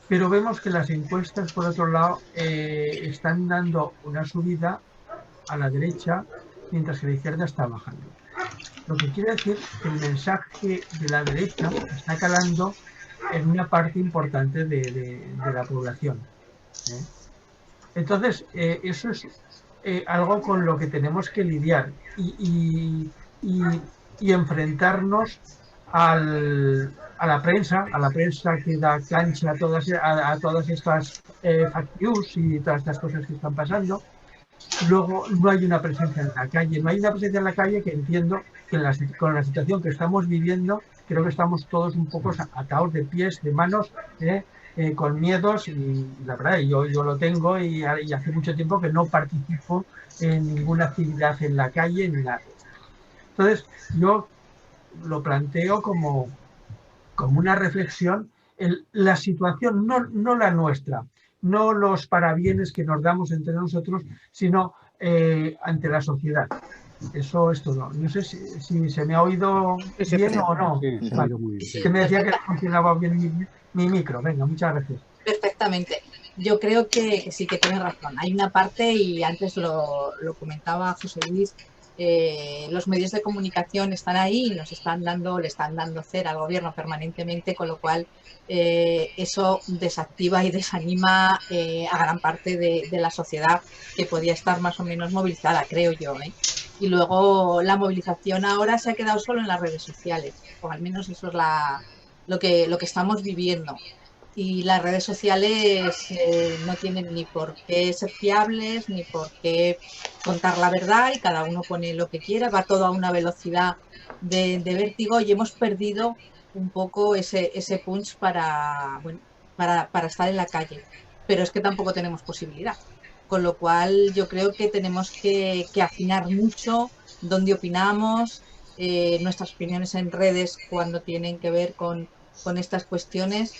pero vemos que las encuestas, por otro lado, están dando una subida a la derecha, mientras que la izquierda está bajando. Lo que quiere decir que el mensaje de la derecha está calando en una parte importante de la población. Entonces, eso es algo con lo que tenemos que lidiar y enfrentarnos a la prensa que da cancha a todas estas fake news y todas estas cosas que están pasando. Luego, no hay una presencia en la calle, que entiendo que con la situación que estamos viviendo, creo que estamos todos un poco atados de pies, de manos, con miedos, y la verdad, yo lo tengo y hace mucho tiempo que no participo en ninguna actividad en la calle ni nada. Entonces, yo lo planteo como una reflexión, la situación, no la nuestra, no los parabienes que nos damos entre nosotros, sino ante la sociedad. Eso es todo. No sé si se me ha oído bien o no. Sí, se ha oído muy bien. Que me decía que funcionaba bien mi micro. Venga, muchas gracias. Perfectamente. Yo creo que sí que tienes razón. Hay una parte, y antes lo comentaba José Luis, los medios de comunicación están ahí y le están dando cera al gobierno permanentemente, con lo cual eso desactiva y desanima a gran parte de la sociedad que podía estar más o menos movilizada, creo yo, ¿eh? Y luego la movilización ahora se ha quedado solo en las redes sociales, o al menos eso es lo que estamos viviendo. Y las redes sociales no tienen ni por qué ser fiables, ni por qué contar la verdad, y cada uno pone lo que quiera, va todo a una velocidad de vértigo, y hemos perdido un poco ese punch bueno, para estar en la calle. Pero es que tampoco tenemos posibilidad. Con lo cual yo creo que tenemos que afinar mucho dónde opinamos, nuestras opiniones en redes cuando tienen que ver con estas cuestiones,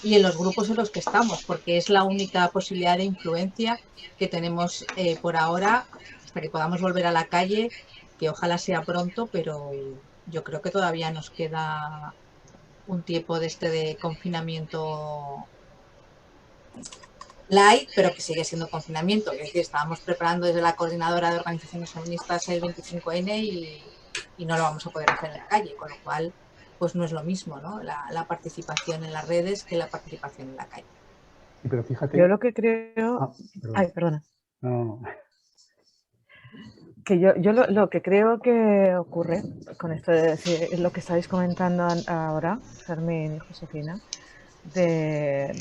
y en los grupos en los que estamos, porque es la única posibilidad de influencia que tenemos por ahora, hasta que podamos volver a la calle, que ojalá sea pronto, pero yo creo que todavía nos queda un tiempo de confinamiento light, pero que sigue siendo confinamiento. Es decir, estábamos preparando desde la Coordinadora de Organizaciones Feministas el 25N y no lo vamos a poder hacer en la calle, con lo cual pues no es lo mismo, ¿no? La participación en las redes que la participación en la calle. Pero fíjate... Yo lo que creo... Ay, perdona. No. Que yo lo que creo que ocurre con esto es lo que estáis comentando ahora, Fermín y Josefina, de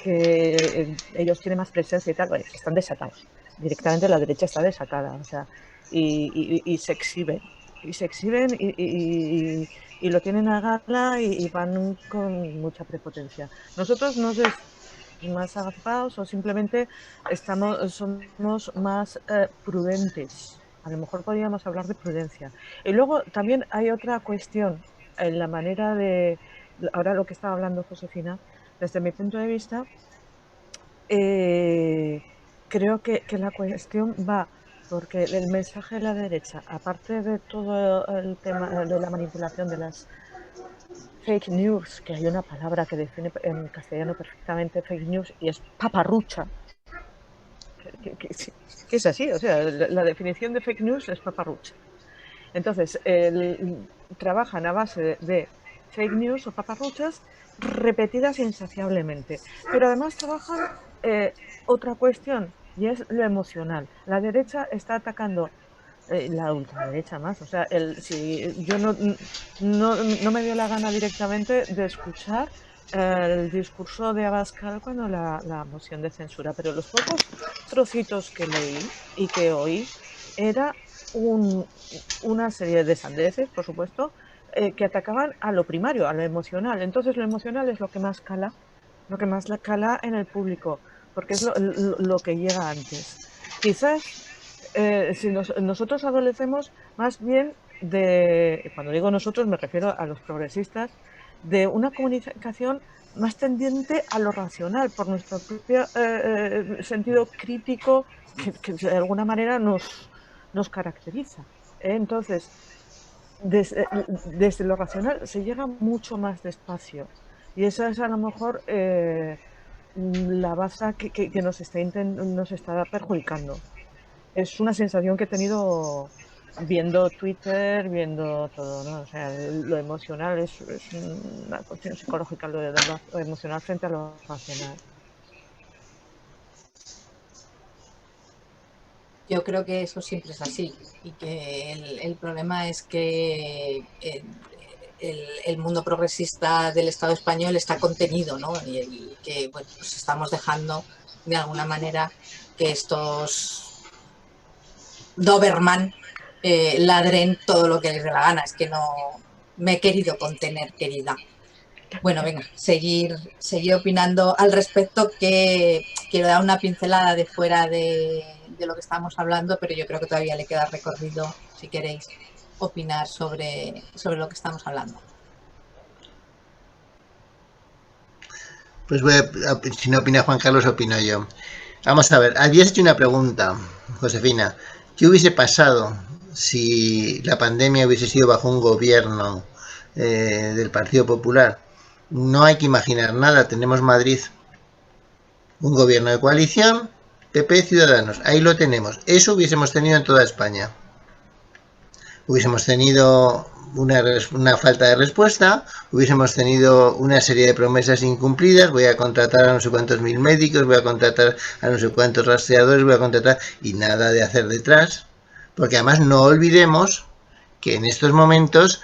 que ellos tienen más presencia y tal, bueno, están desatados. Directamente la derecha está desatada, o sea, y se exhiben. Y se exhiben y lo tienen a gala y van con mucha prepotencia. Nosotros no sé, más agazapados o simplemente somos más prudentes. A lo mejor podríamos hablar de prudencia. Y luego también hay otra cuestión en la manera de, ahora lo que estaba hablando Josefina, desde mi punto de vista, creo que la cuestión va porque el mensaje de la derecha, aparte de todo el tema de la manipulación de las fake news, que hay una palabra que define en castellano perfectamente fake news y es paparrucha, que es así, o sea, la definición de fake news es paparrucha. Entonces, trabajan a base de fake news o paparruchas repetidas insaciablemente, pero además trabajan otra cuestión, y es lo emocional. La derecha está atacando la ultraderecha más, o sea, si yo no me dio la gana directamente de escuchar el discurso de Abascal cuando la moción de censura, pero los pocos trocitos que leí y que oí era una serie de sandeces, por supuesto, que atacaban a lo primario, a lo emocional. Entonces lo emocional es lo que más cala, en el público, porque es lo que llega antes. Quizás si nosotros adolecemos más bien de, cuando digo nosotros me refiero a los progresistas, de una comunicación más tendiente a lo racional, por nuestro propio sentido crítico que de alguna manera nos caracteriza. Entonces, desde lo racional se llega mucho más despacio, y esa es a lo mejor la base que nos está perjudicando. Es una sensación que he tenido viendo Twitter, viendo todo, ¿no? O sea, lo emocional es una cuestión psicológica, lo emocional frente a lo racional. Yo creo que eso siempre es así, y que el problema es que el mundo progresista del Estado español está contenido, ¿no? Y que bueno, pues estamos dejando de alguna manera que estos Doberman ladren todo lo que les dé la gana. Es que no me he querido contener, querida. Bueno, venga, seguir opinando al respecto, que quiero dar una pincelada de fuera de lo que estamos hablando, pero yo creo que todavía le queda recorrido, si queréis opinar sobre lo que estamos hablando. Pues si no opina Juan Carlos, opino yo. Vamos a ver, habías hecho una pregunta, Josefina. ¿Qué hubiese pasado si la pandemia hubiese sido bajo un gobierno del Partido Popular? No hay que imaginar nada. Tenemos Madrid, un gobierno de coalición, PP, Ciudadanos. Ahí lo tenemos. Eso hubiésemos tenido en toda España. hubiésemos tenido una falta de respuesta, hubiésemos tenido una serie de promesas incumplidas, voy a contratar a no sé cuántos mil médicos, voy a contratar a no sé cuántos rastreadores, voy a contratar, y nada de hacer detrás, porque además no olvidemos que en estos momentos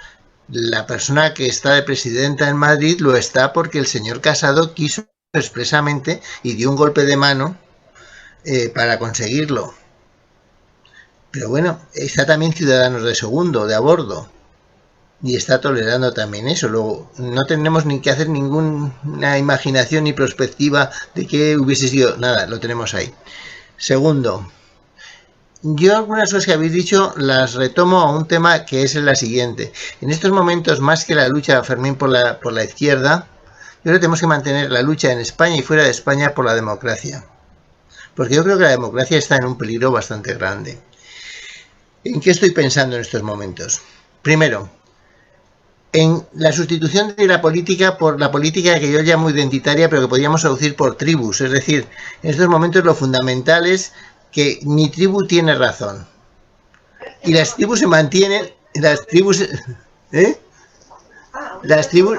la persona que está de presidenta en Madrid lo está porque el señor Casado quiso expresamente y dio un golpe de mano para conseguirlo. Pero bueno, está también Ciudadanos de Segundo, de a bordo, y está tolerando también eso. Luego, no tenemos ni que hacer ninguna imaginación ni perspectiva de que hubiese sido nada, lo tenemos ahí. Segundo, yo algunas cosas que habéis dicho las retomo a un tema que es la siguiente. En estos momentos, más que la lucha, Fermín, por la izquierda, yo creo que tenemos que mantener la lucha en España y fuera de España por la democracia. Porque yo creo que la democracia está en un peligro bastante grande. ¿En qué estoy pensando en estos momentos? Primero, en la sustitución de la política por la política que yo llamo identitaria, pero que podríamos traducir por tribus. Es decir, en estos momentos lo fundamental es que mi tribu tiene razón. Y las tribus se mantienen, las tribus... Las tribus...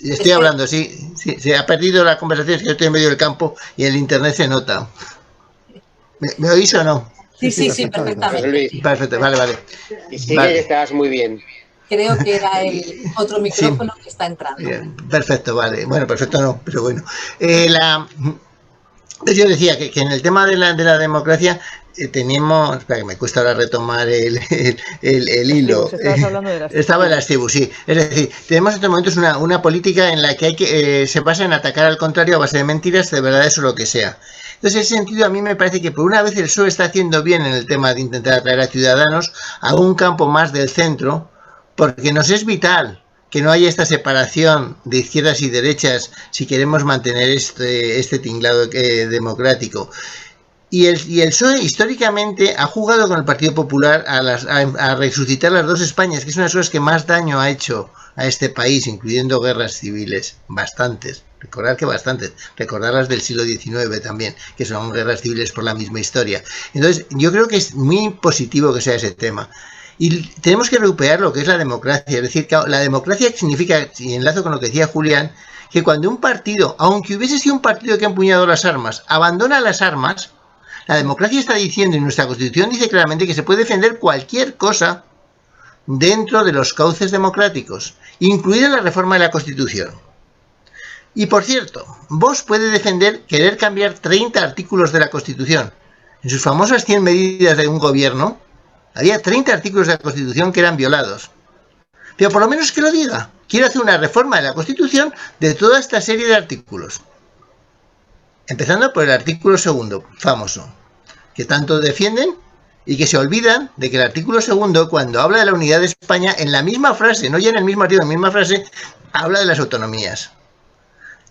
Estoy hablando, sí, se ha perdido la conversación, es que yo estoy en medio del campo y el internet se nota. ¿Me oís o no? Sí, perfectamente. Perfecto, vale. Y sigue que estabas muy bien. Creo que era el otro micrófono que está entrando. Bien, perfecto, vale. Bueno, perfecto no, pero bueno. Yo decía que en el tema de la democracia teníamos... Espera, que me cuesta ahora retomar el hilo. Estaba en las tribus, sí. Es decir, tenemos en estos momentos una política en la que hay que se basa en atacar al contrario a base de mentiras, de verdades o lo que sea. Entonces, en ese sentido, a mí me parece que por una vez el PSOE está haciendo bien en el tema de intentar atraer a Ciudadanos a un campo más del centro, porque nos es vital que no haya esta separación de izquierdas y derechas si queremos mantener este tinglado democrático. Y el PSOE históricamente ha jugado con el Partido Popular a resucitar las dos Españas, que es una de las cosas que más daño ha hecho a este país, incluyendo guerras civiles, bastantes. Recordar que bastantes, recordar las del siglo XIX también, que son guerras civiles por la misma historia. Entonces, yo creo que es muy positivo que sea ese tema. Y tenemos que recuperar lo que es la democracia. Es decir, que la democracia significa, y enlazo con lo que decía Julián, que cuando un partido, aunque hubiese sido un partido que ha empuñado las armas, abandona las armas, la democracia está diciendo, y nuestra Constitución dice claramente, que se puede defender cualquier cosa dentro de los cauces democráticos, incluida la reforma de la Constitución. Y por cierto, Vox puede defender querer cambiar 30 artículos de la Constitución. En sus famosas 100 medidas de un gobierno, había 30 artículos de la Constitución que eran violados. Pero por lo menos que lo diga. Quiero hacer una reforma de la Constitución de toda esta serie de artículos. Empezando por el artículo segundo, famoso, que tanto defienden y que se olvidan de que el artículo segundo, cuando habla de la unidad de España, en la misma frase, no ya en el mismo artículo, en la misma frase, habla de las autonomías,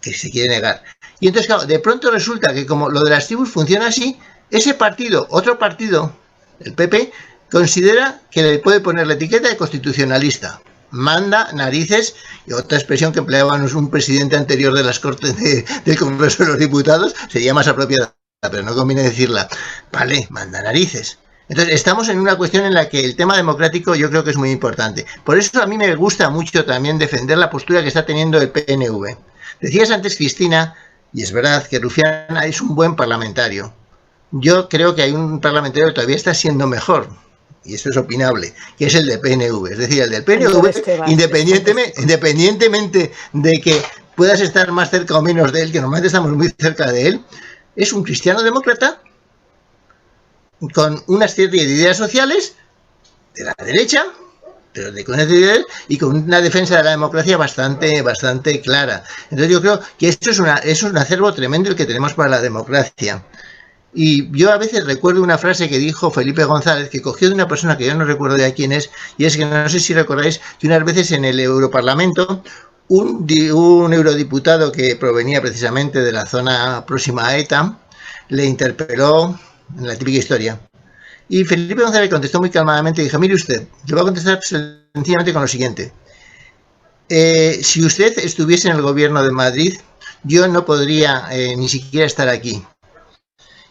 que se quiere negar. Y entonces, claro, de pronto resulta que como lo de las tribus funciona así, ese partido, otro partido, el PP, considera que le puede poner la etiqueta de constitucionalista. Manda narices, y otra expresión que empleaba un presidente anterior de las Cortes del Congreso de los Diputados, sería más apropiada, pero no conviene decirla. Vale, manda narices. Entonces, estamos en una cuestión en la que el tema democrático yo creo que es muy importante. Por eso a mí me gusta mucho también defender la postura que está teniendo el PNV. Decías antes, Cristina, y es verdad, que Rufián es un buen parlamentario. Yo creo que hay un parlamentario que todavía está siendo mejor, y esto es opinable, que es el de PNV. Es decir, el del PNV, independientemente de que puedas estar más cerca o menos de él, que normalmente estamos muy cerca de él, es un cristiano demócrata con una serie de ideas sociales de la derecha, pero con ideas y con una defensa de la democracia bastante clara. Entonces yo creo que esto es un acervo tremendo el que tenemos para la democracia. Y yo a veces recuerdo una frase que dijo Felipe González, que cogió de una persona que yo no recuerdo ya quién es, y es que no sé si recordáis que unas veces en el Europarlamento un eurodiputado que provenía precisamente de la zona próxima a ETA le interpeló en la típica historia. Y Felipe González contestó muy calmadamente y dijo: mire usted, le voy a contestar sencillamente con lo siguiente. Si usted estuviese en el gobierno de Madrid, yo no podría ni siquiera estar aquí.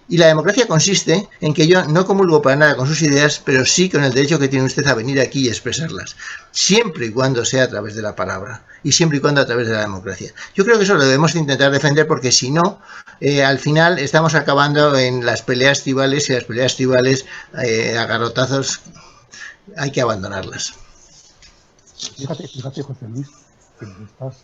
Y la democracia consiste en que yo no comulgo para nada con sus ideas, pero sí con el derecho que tiene usted a venir aquí y expresarlas, siempre y cuando sea a través de la palabra y siempre y cuando a través de la democracia. Yo creo que eso lo debemos intentar defender, porque si no, al final estamos acabando en las peleas tribales, y las peleas tribales a garrotazos hay que abandonarlas. Fíjate, José Luis, que nos estás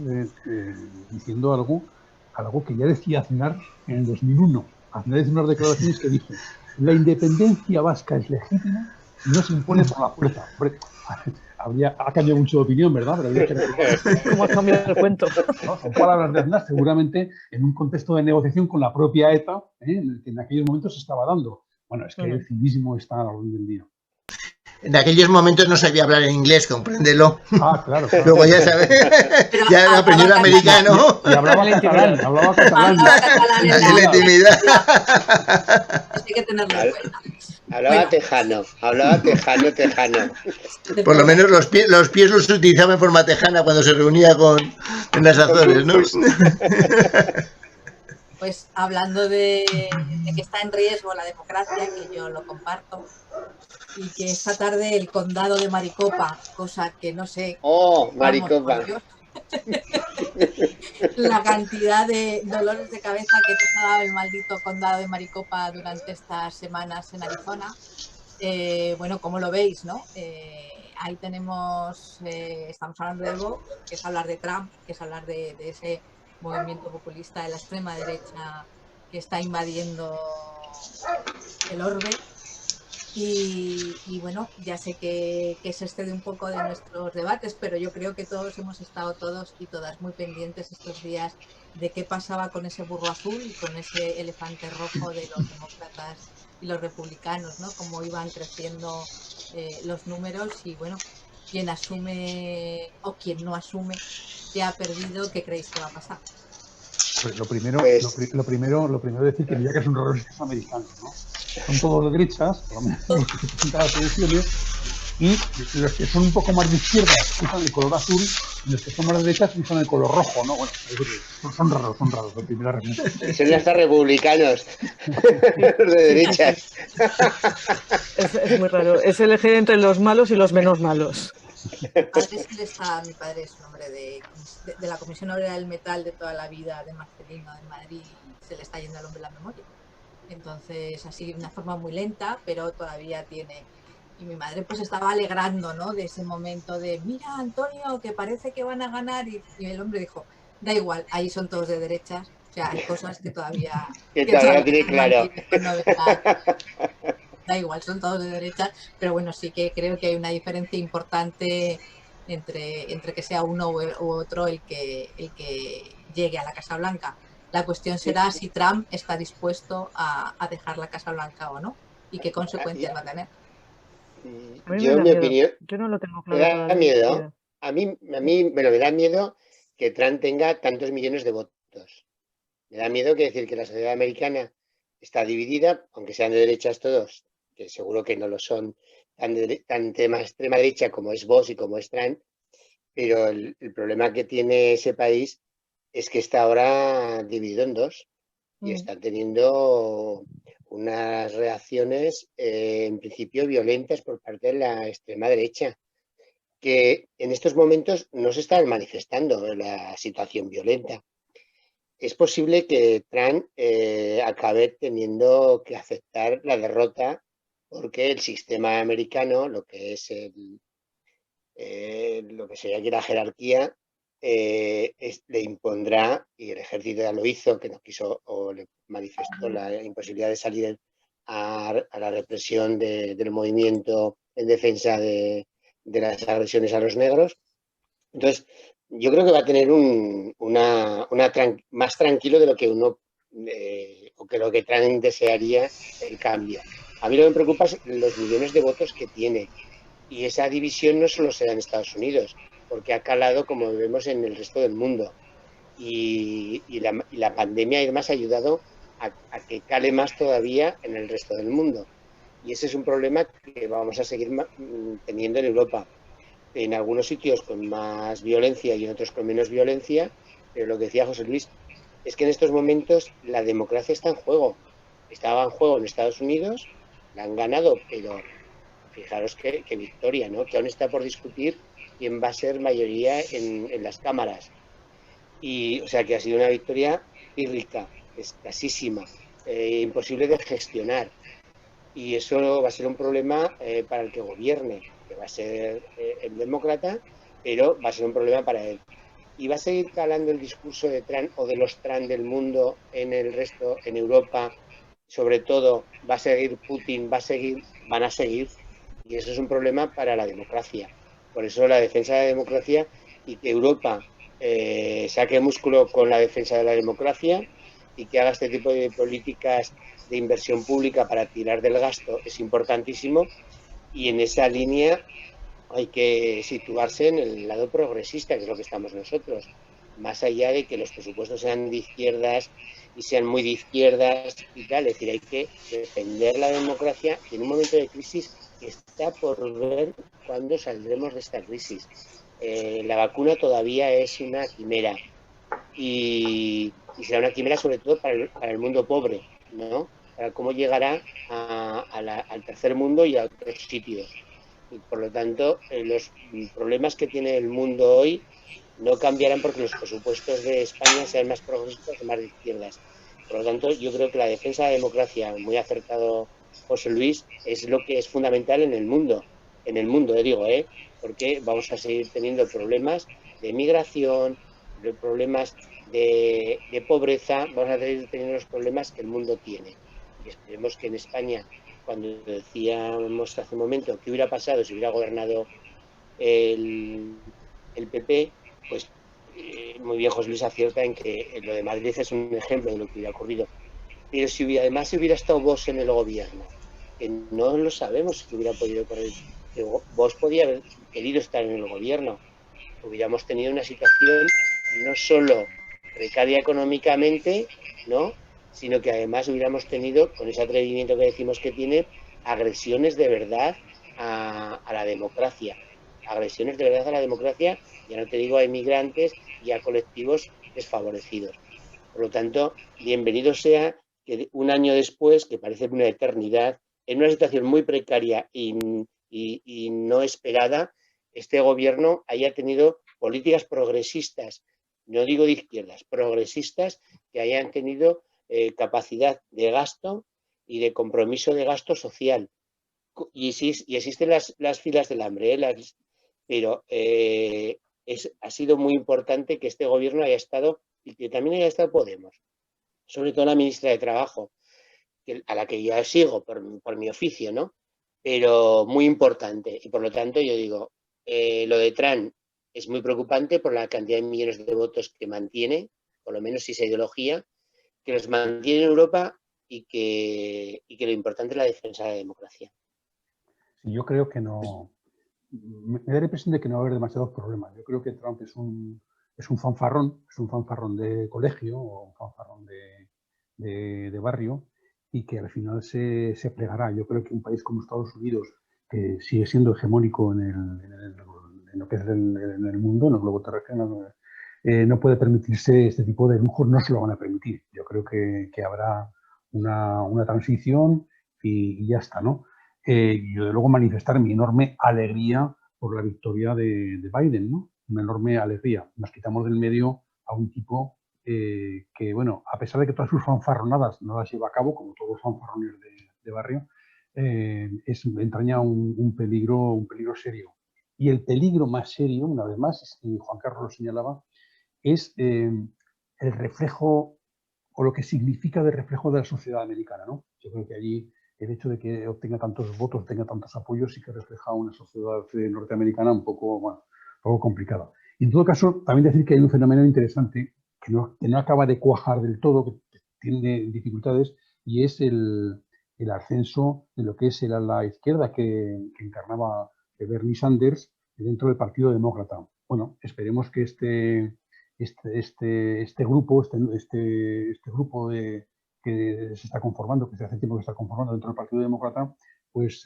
diciendo algo que ya decía Aznar en el 2001. Aznar hizo unas declaraciones que dijo: la independencia vasca es legítima y no se impone por la fuerza. Hombre, ha cambiado mucho de opinión, ¿verdad? Pero habría que ¿Cómo ha cambiado el cuento? ¿no? Son palabras de Aznar, seguramente en un contexto de negociación con la propia ETA, en el que en aquellos momentos se estaba dando. Bueno, es que el cinismo está a la orden del día. En aquellos momentos no sabía hablar en inglés, compréndelo. Ah, claro. Luego ya sabes, ya aprendió el americano. Y hablaba catalán. En la intimidad. Hay que tenerlo en cuenta. Hablaba tejano. Por lo menos los pies los utilizaba en forma tejana cuando se reunía en las Azores, ¿no? Pues hablando de que está en riesgo la democracia, que yo lo comparto, y que esta tarde el condado de Maricopa, cosa que no sé... ¡Oh, Maricopa! La cantidad de dolores de cabeza que te ha dado el maldito condado de Maricopa durante estas semanas en Arizona. Bueno, como lo veis, ¿no? Ahí tenemos, estamos hablando de Vox, que es hablar de Trump, que es hablar de ese movimiento populista de la extrema derecha que está invadiendo el orbe. Y bueno, ya sé que se excede un poco de nuestros debates, pero yo creo que todos hemos estado, todos y todas, muy pendientes estos días de qué pasaba con ese burro azul y con ese elefante rojo de los demócratas y los republicanos, ¿no? Cómo iban creciendo los números y bueno, quien asume o quien no asume que ha perdido, ¿qué creéis que va a pasar? Pues lo primero decir que ya que es un horror americano, ¿no? Son todos de derechas, por lo menos los que se presentan a las elecciones, y los que son un poco más de izquierda usan el color azul, y los que son más de derechas usan el color rojo, ¿no? Bueno, son raros, la primera referencia. Son hasta republicanos, los de derechas. Es muy raro, es elegir entre los malos y los menos malos. Mi padre es un hombre de la Comisión Obrera del Metal de toda la vida, de Marcelino, de Madrid, se le está yendo al hombre la memoria. Entonces, así de una forma muy lenta, pero todavía tiene. Y mi madre pues estaba alegrando, ¿no? De ese momento de, mira, Antonio, que parece que van a ganar. Y el hombre dijo, da igual, ahí son todos de derechas. O sea, hay cosas que todavía... que todavía tiene claro. Da igual, son todos de derechas. Pero bueno, sí que creo que hay una diferencia importante entre que sea uno u otro el que llegue a la Casa Blanca. La cuestión será si Trump está dispuesto a dejar la Casa Blanca o no y qué consecuencias va a tener. Yo, en mi opinión, yo no lo tengo claro. Me da miedo. A mí, bueno, me da miedo que Trump tenga tantos millones de votos. Me da miedo que decir que la sociedad americana está dividida, aunque sean de derechas todos, que seguro que no lo son tan de extrema derecha como es Vox y como es Trump, pero el problema que tiene ese país es que está ahora dividido en dos y está teniendo unas reacciones en principio violentas por parte de la extrema derecha, que en estos momentos no se está manifestando la situación violenta. Es posible que Trump acabe teniendo que aceptar la derrota porque el sistema americano, lo que es lo que sería aquí la jerarquía, le impondrá, y el ejército ya lo hizo, que no quiso o le manifestó la imposibilidad de salir a la represión del movimiento en defensa de las agresiones a los negros. Entonces, yo creo que va a tener más tranquilo de lo que uno o que lo que Trump desearía el cambio. A mí lo que me preocupa es los millones de votos que tiene, y esa división no solo se da en Estados Unidos, porque ha calado, como vemos, en el resto del mundo. Y la pandemia además ha ayudado a que cale más todavía en el resto del mundo. Y ese es un problema que vamos a seguir teniendo en Europa. En algunos sitios con más violencia y en otros con menos violencia, pero lo que decía José Luis es que en estos momentos la democracia está en juego. estaba en juego en Estados Unidos, la han ganado, pero fijaros qué victoria, ¿no? Que aún está por discutir quién va a ser mayoría en las cámaras. Y, o sea, que ha sido una victoria pírrica, escasísima, imposible de gestionar. Y eso va a ser un problema para el que gobierne, que va a ser el demócrata, pero va a ser un problema para él. Y va a seguir calando el discurso de Trump o de los Trump del mundo en el resto, en Europa, sobre todo, va a seguir Putin, van a seguir, y eso es un problema para la democracia. Por eso la defensa de la democracia y que Europa saque músculo con la defensa de la democracia y que haga este tipo de políticas de inversión pública para tirar del gasto es importantísimo, y en esa línea hay que situarse en el lado progresista, que es lo que estamos nosotros, más allá de que los presupuestos sean de izquierdas y sean muy de izquierdas y tal. Es decir, hay que defender la democracia en un momento de crisis que está por ver cuándo saldremos de esta crisis. La vacuna todavía es una quimera y será una quimera sobre todo para el mundo pobre, ¿no? Para cómo llegará al tercer mundo y a otros sitios. Y por lo tanto, los problemas que tiene el mundo hoy no cambiarán porque los presupuestos de España sean más progresistas o más de izquierdas. Por lo tanto, yo creo que la defensa de la democracia, muy acertado José Luis, es lo que es fundamental en el mundo, digo, porque vamos a seguir teniendo problemas de migración, de problemas de pobreza, vamos a seguir teniendo los problemas que el mundo tiene. Y esperemos que en España, cuando decíamos hace un momento qué hubiera pasado si hubiera gobernado el PP, pues muy bien José Luis acierta en que lo de Madrid es un ejemplo de lo que hubiera ocurrido. Pero si además si hubiera estado Vox en el gobierno, que no lo sabemos si hubiera podido ocurrir, que Vox podía haber querido estar en el gobierno, hubiéramos tenido una situación no solo precaria económicamente, ¿no?, sino que además hubiéramos tenido, con ese atrevimiento que decimos que tiene, agresiones de verdad a la democracia. Agresiones de verdad a la democracia, ya no te digo a inmigrantes y a colectivos desfavorecidos. Por lo tanto, bienvenido sea que un año después, que parece una eternidad, en una situación muy precaria y no esperada, este gobierno haya tenido políticas progresistas, no digo de izquierdas, progresistas, que hayan tenido capacidad de gasto y de compromiso de gasto social. Y existen las filas del hambre, pero ha sido muy importante que este gobierno haya estado, y que también haya estado Podemos, sobre todo la ministra de Trabajo, a la que ya sigo por mi oficio, ¿no? Pero muy importante. Y por lo tanto yo digo, lo de Trump es muy preocupante por la cantidad de millones de votos que mantiene, por lo menos esa ideología, que los mantiene en Europa y que lo importante es la defensa de la democracia. Sí, yo creo que no. Me da la impresión de que no va a haber demasiados problemas. Yo creo que Trump es un fanfarrón de colegio o un fanfarrón de barrio, y que al final se plegará. Yo creo que un país como Estados Unidos, que sigue siendo hegemónico en lo que es en el mundo, en el globo terráqueo, no puede permitirse este tipo de lujos, no se lo van a permitir. Yo creo que habrá una transición y ya está, ¿no? Y yo, de luego, manifestar mi enorme alegría por la victoria de Biden, ¿no? Una enorme alegría. Nos quitamos del medio a un tipo que, bueno, a pesar de que todas sus fanfarronadas no las lleva a cabo, como todos los fanfarrones de barrio, entraña un peligro serio. Y el peligro más serio, una vez más, y Juan Carlos lo señalaba, es el reflejo, o lo que significa de reflejo de la sociedad americana, ¿no? Yo creo que allí el hecho de que obtenga tantos votos, tenga tantos apoyos, sí que refleja una sociedad norteamericana un poco complicada. Y en todo caso, también decir que hay un fenómeno interesante que no acaba de cuajar del todo, que tiene dificultades, y es el ascenso de lo que es el ala izquierda que encarnaba Bernie Sanders dentro del Partido Demócrata. Bueno, esperemos que este grupo que se está conformando, que se hace tiempo que está conformando dentro del Partido Demócrata, pues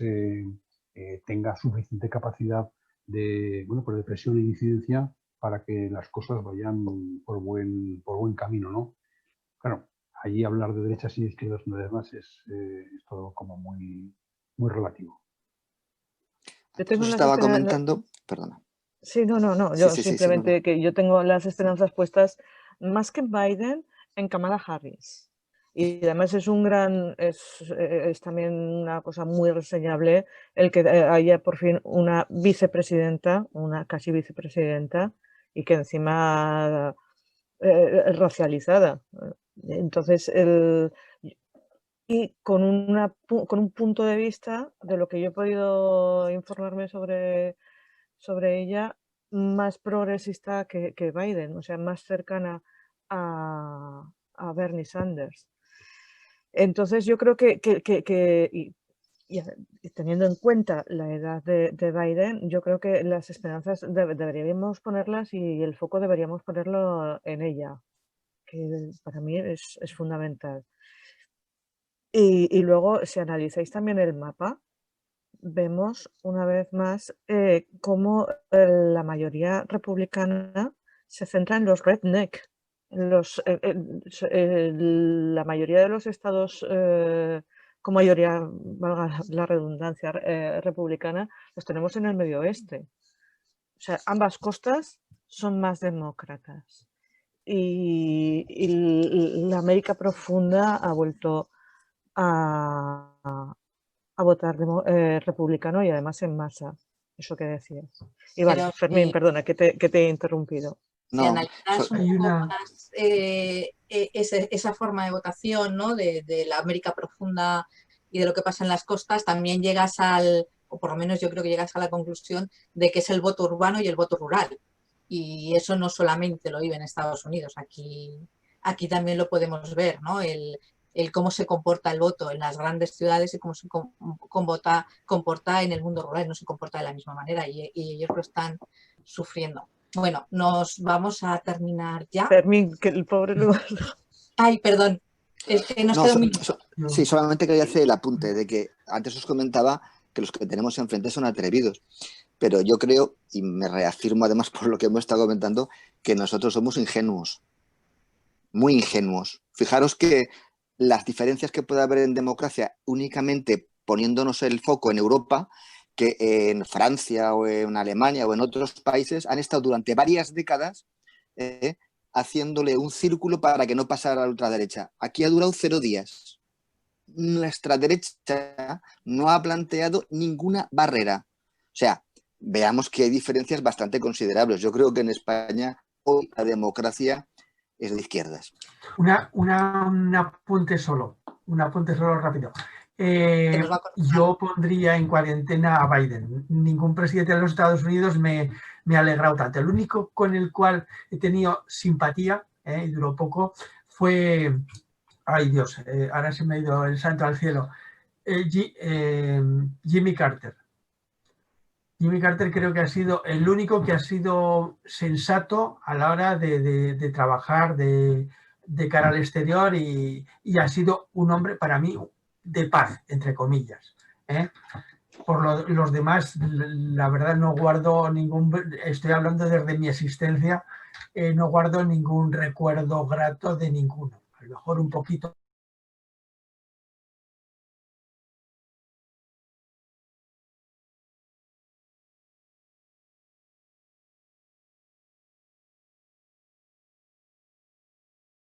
tenga suficiente capacidad de presión e incidencia para que las cosas vayan por buen camino, ¿no? Claro, allí hablar de derechas y izquierdas y demás es todo como muy relativo. Yo tengo las estaba esperanzas. comentando, perdona. Sí, no. Sí, Yo sí, sí, simplemente no. que yo tengo las esperanzas puestas más que en Biden, en Kamala Harris. Y además es también una cosa muy reseñable el que haya por fin una vicepresidenta, una casi vicepresidenta, y que encima racializada. Entonces, y con un punto de vista de lo que yo he podido informarme sobre ella, más progresista que Biden, o sea, más cercana a Bernie Sanders. Entonces yo creo que teniendo en cuenta la edad de Biden, yo creo que las esperanzas deberíamos ponerlas y el foco deberíamos ponerlo en ella, que para mí es fundamental. Y luego, si analizáis también el mapa, vemos una vez más cómo la mayoría republicana se centra en los redneck. La mayoría de los estados con mayoría, valga la redundancia, republicana, los tenemos en el medio oeste. O sea, ambas costas son más demócratas. Y la América profunda ha vuelto a votar republicano y además en masa, eso que decías. Y vale, Pero Fermín, perdona, que te he interrumpido. Si No, analizas un poco más esa forma de votación, ¿no? de la América profunda y de lo que pasa en las costas, también llegas o por lo menos yo creo que llegas a la conclusión de que es el voto urbano y el voto rural. Y eso no solamente lo vive en Estados Unidos, aquí también lo podemos ver, ¿no? El cómo se comporta el voto en las grandes ciudades y cómo se comporta en el mundo rural, no se comporta de la misma manera y ellos lo están sufriendo. Bueno, nos vamos a terminar ya. Fermín, que el pobre luego... Ay, perdón, es que nos queda un minuto. Sí, solamente quería hacer el apunte de que antes os comentaba que los que tenemos enfrente son atrevidos, pero yo creo, y me reafirmo además por lo que hemos estado comentando, que nosotros somos ingenuos, muy ingenuos. Fijaros que las diferencias que puede haber en democracia únicamente poniéndonos el foco en Europa, que en Francia o en Alemania o en otros países han estado durante varias décadas haciéndole un círculo para que no pasara a la ultraderecha. Aquí ha durado 0 días. Nuestra derecha no ha planteado ninguna barrera. O sea, veamos que hay diferencias bastante considerables. Yo creo que en España hoy la democracia es de izquierdas. Un apunte solo rápido. Yo pondría en cuarentena a Biden. Ningún presidente de los Estados Unidos me ha alegrado tanto. El único con el cual he tenido simpatía, y duró poco, fue, ay Dios, ahora se me ha ido el santo al cielo, Jimmy Carter. Jimmy Carter creo que ha sido el único que ha sido sensato a la hora de trabajar de cara al exterior y ha sido un hombre para mí de paz, entre comillas. Por los demás, la verdad no guardo estoy hablando desde mi existencia, no guardo ningún recuerdo grato de ninguno. A lo mejor un poquito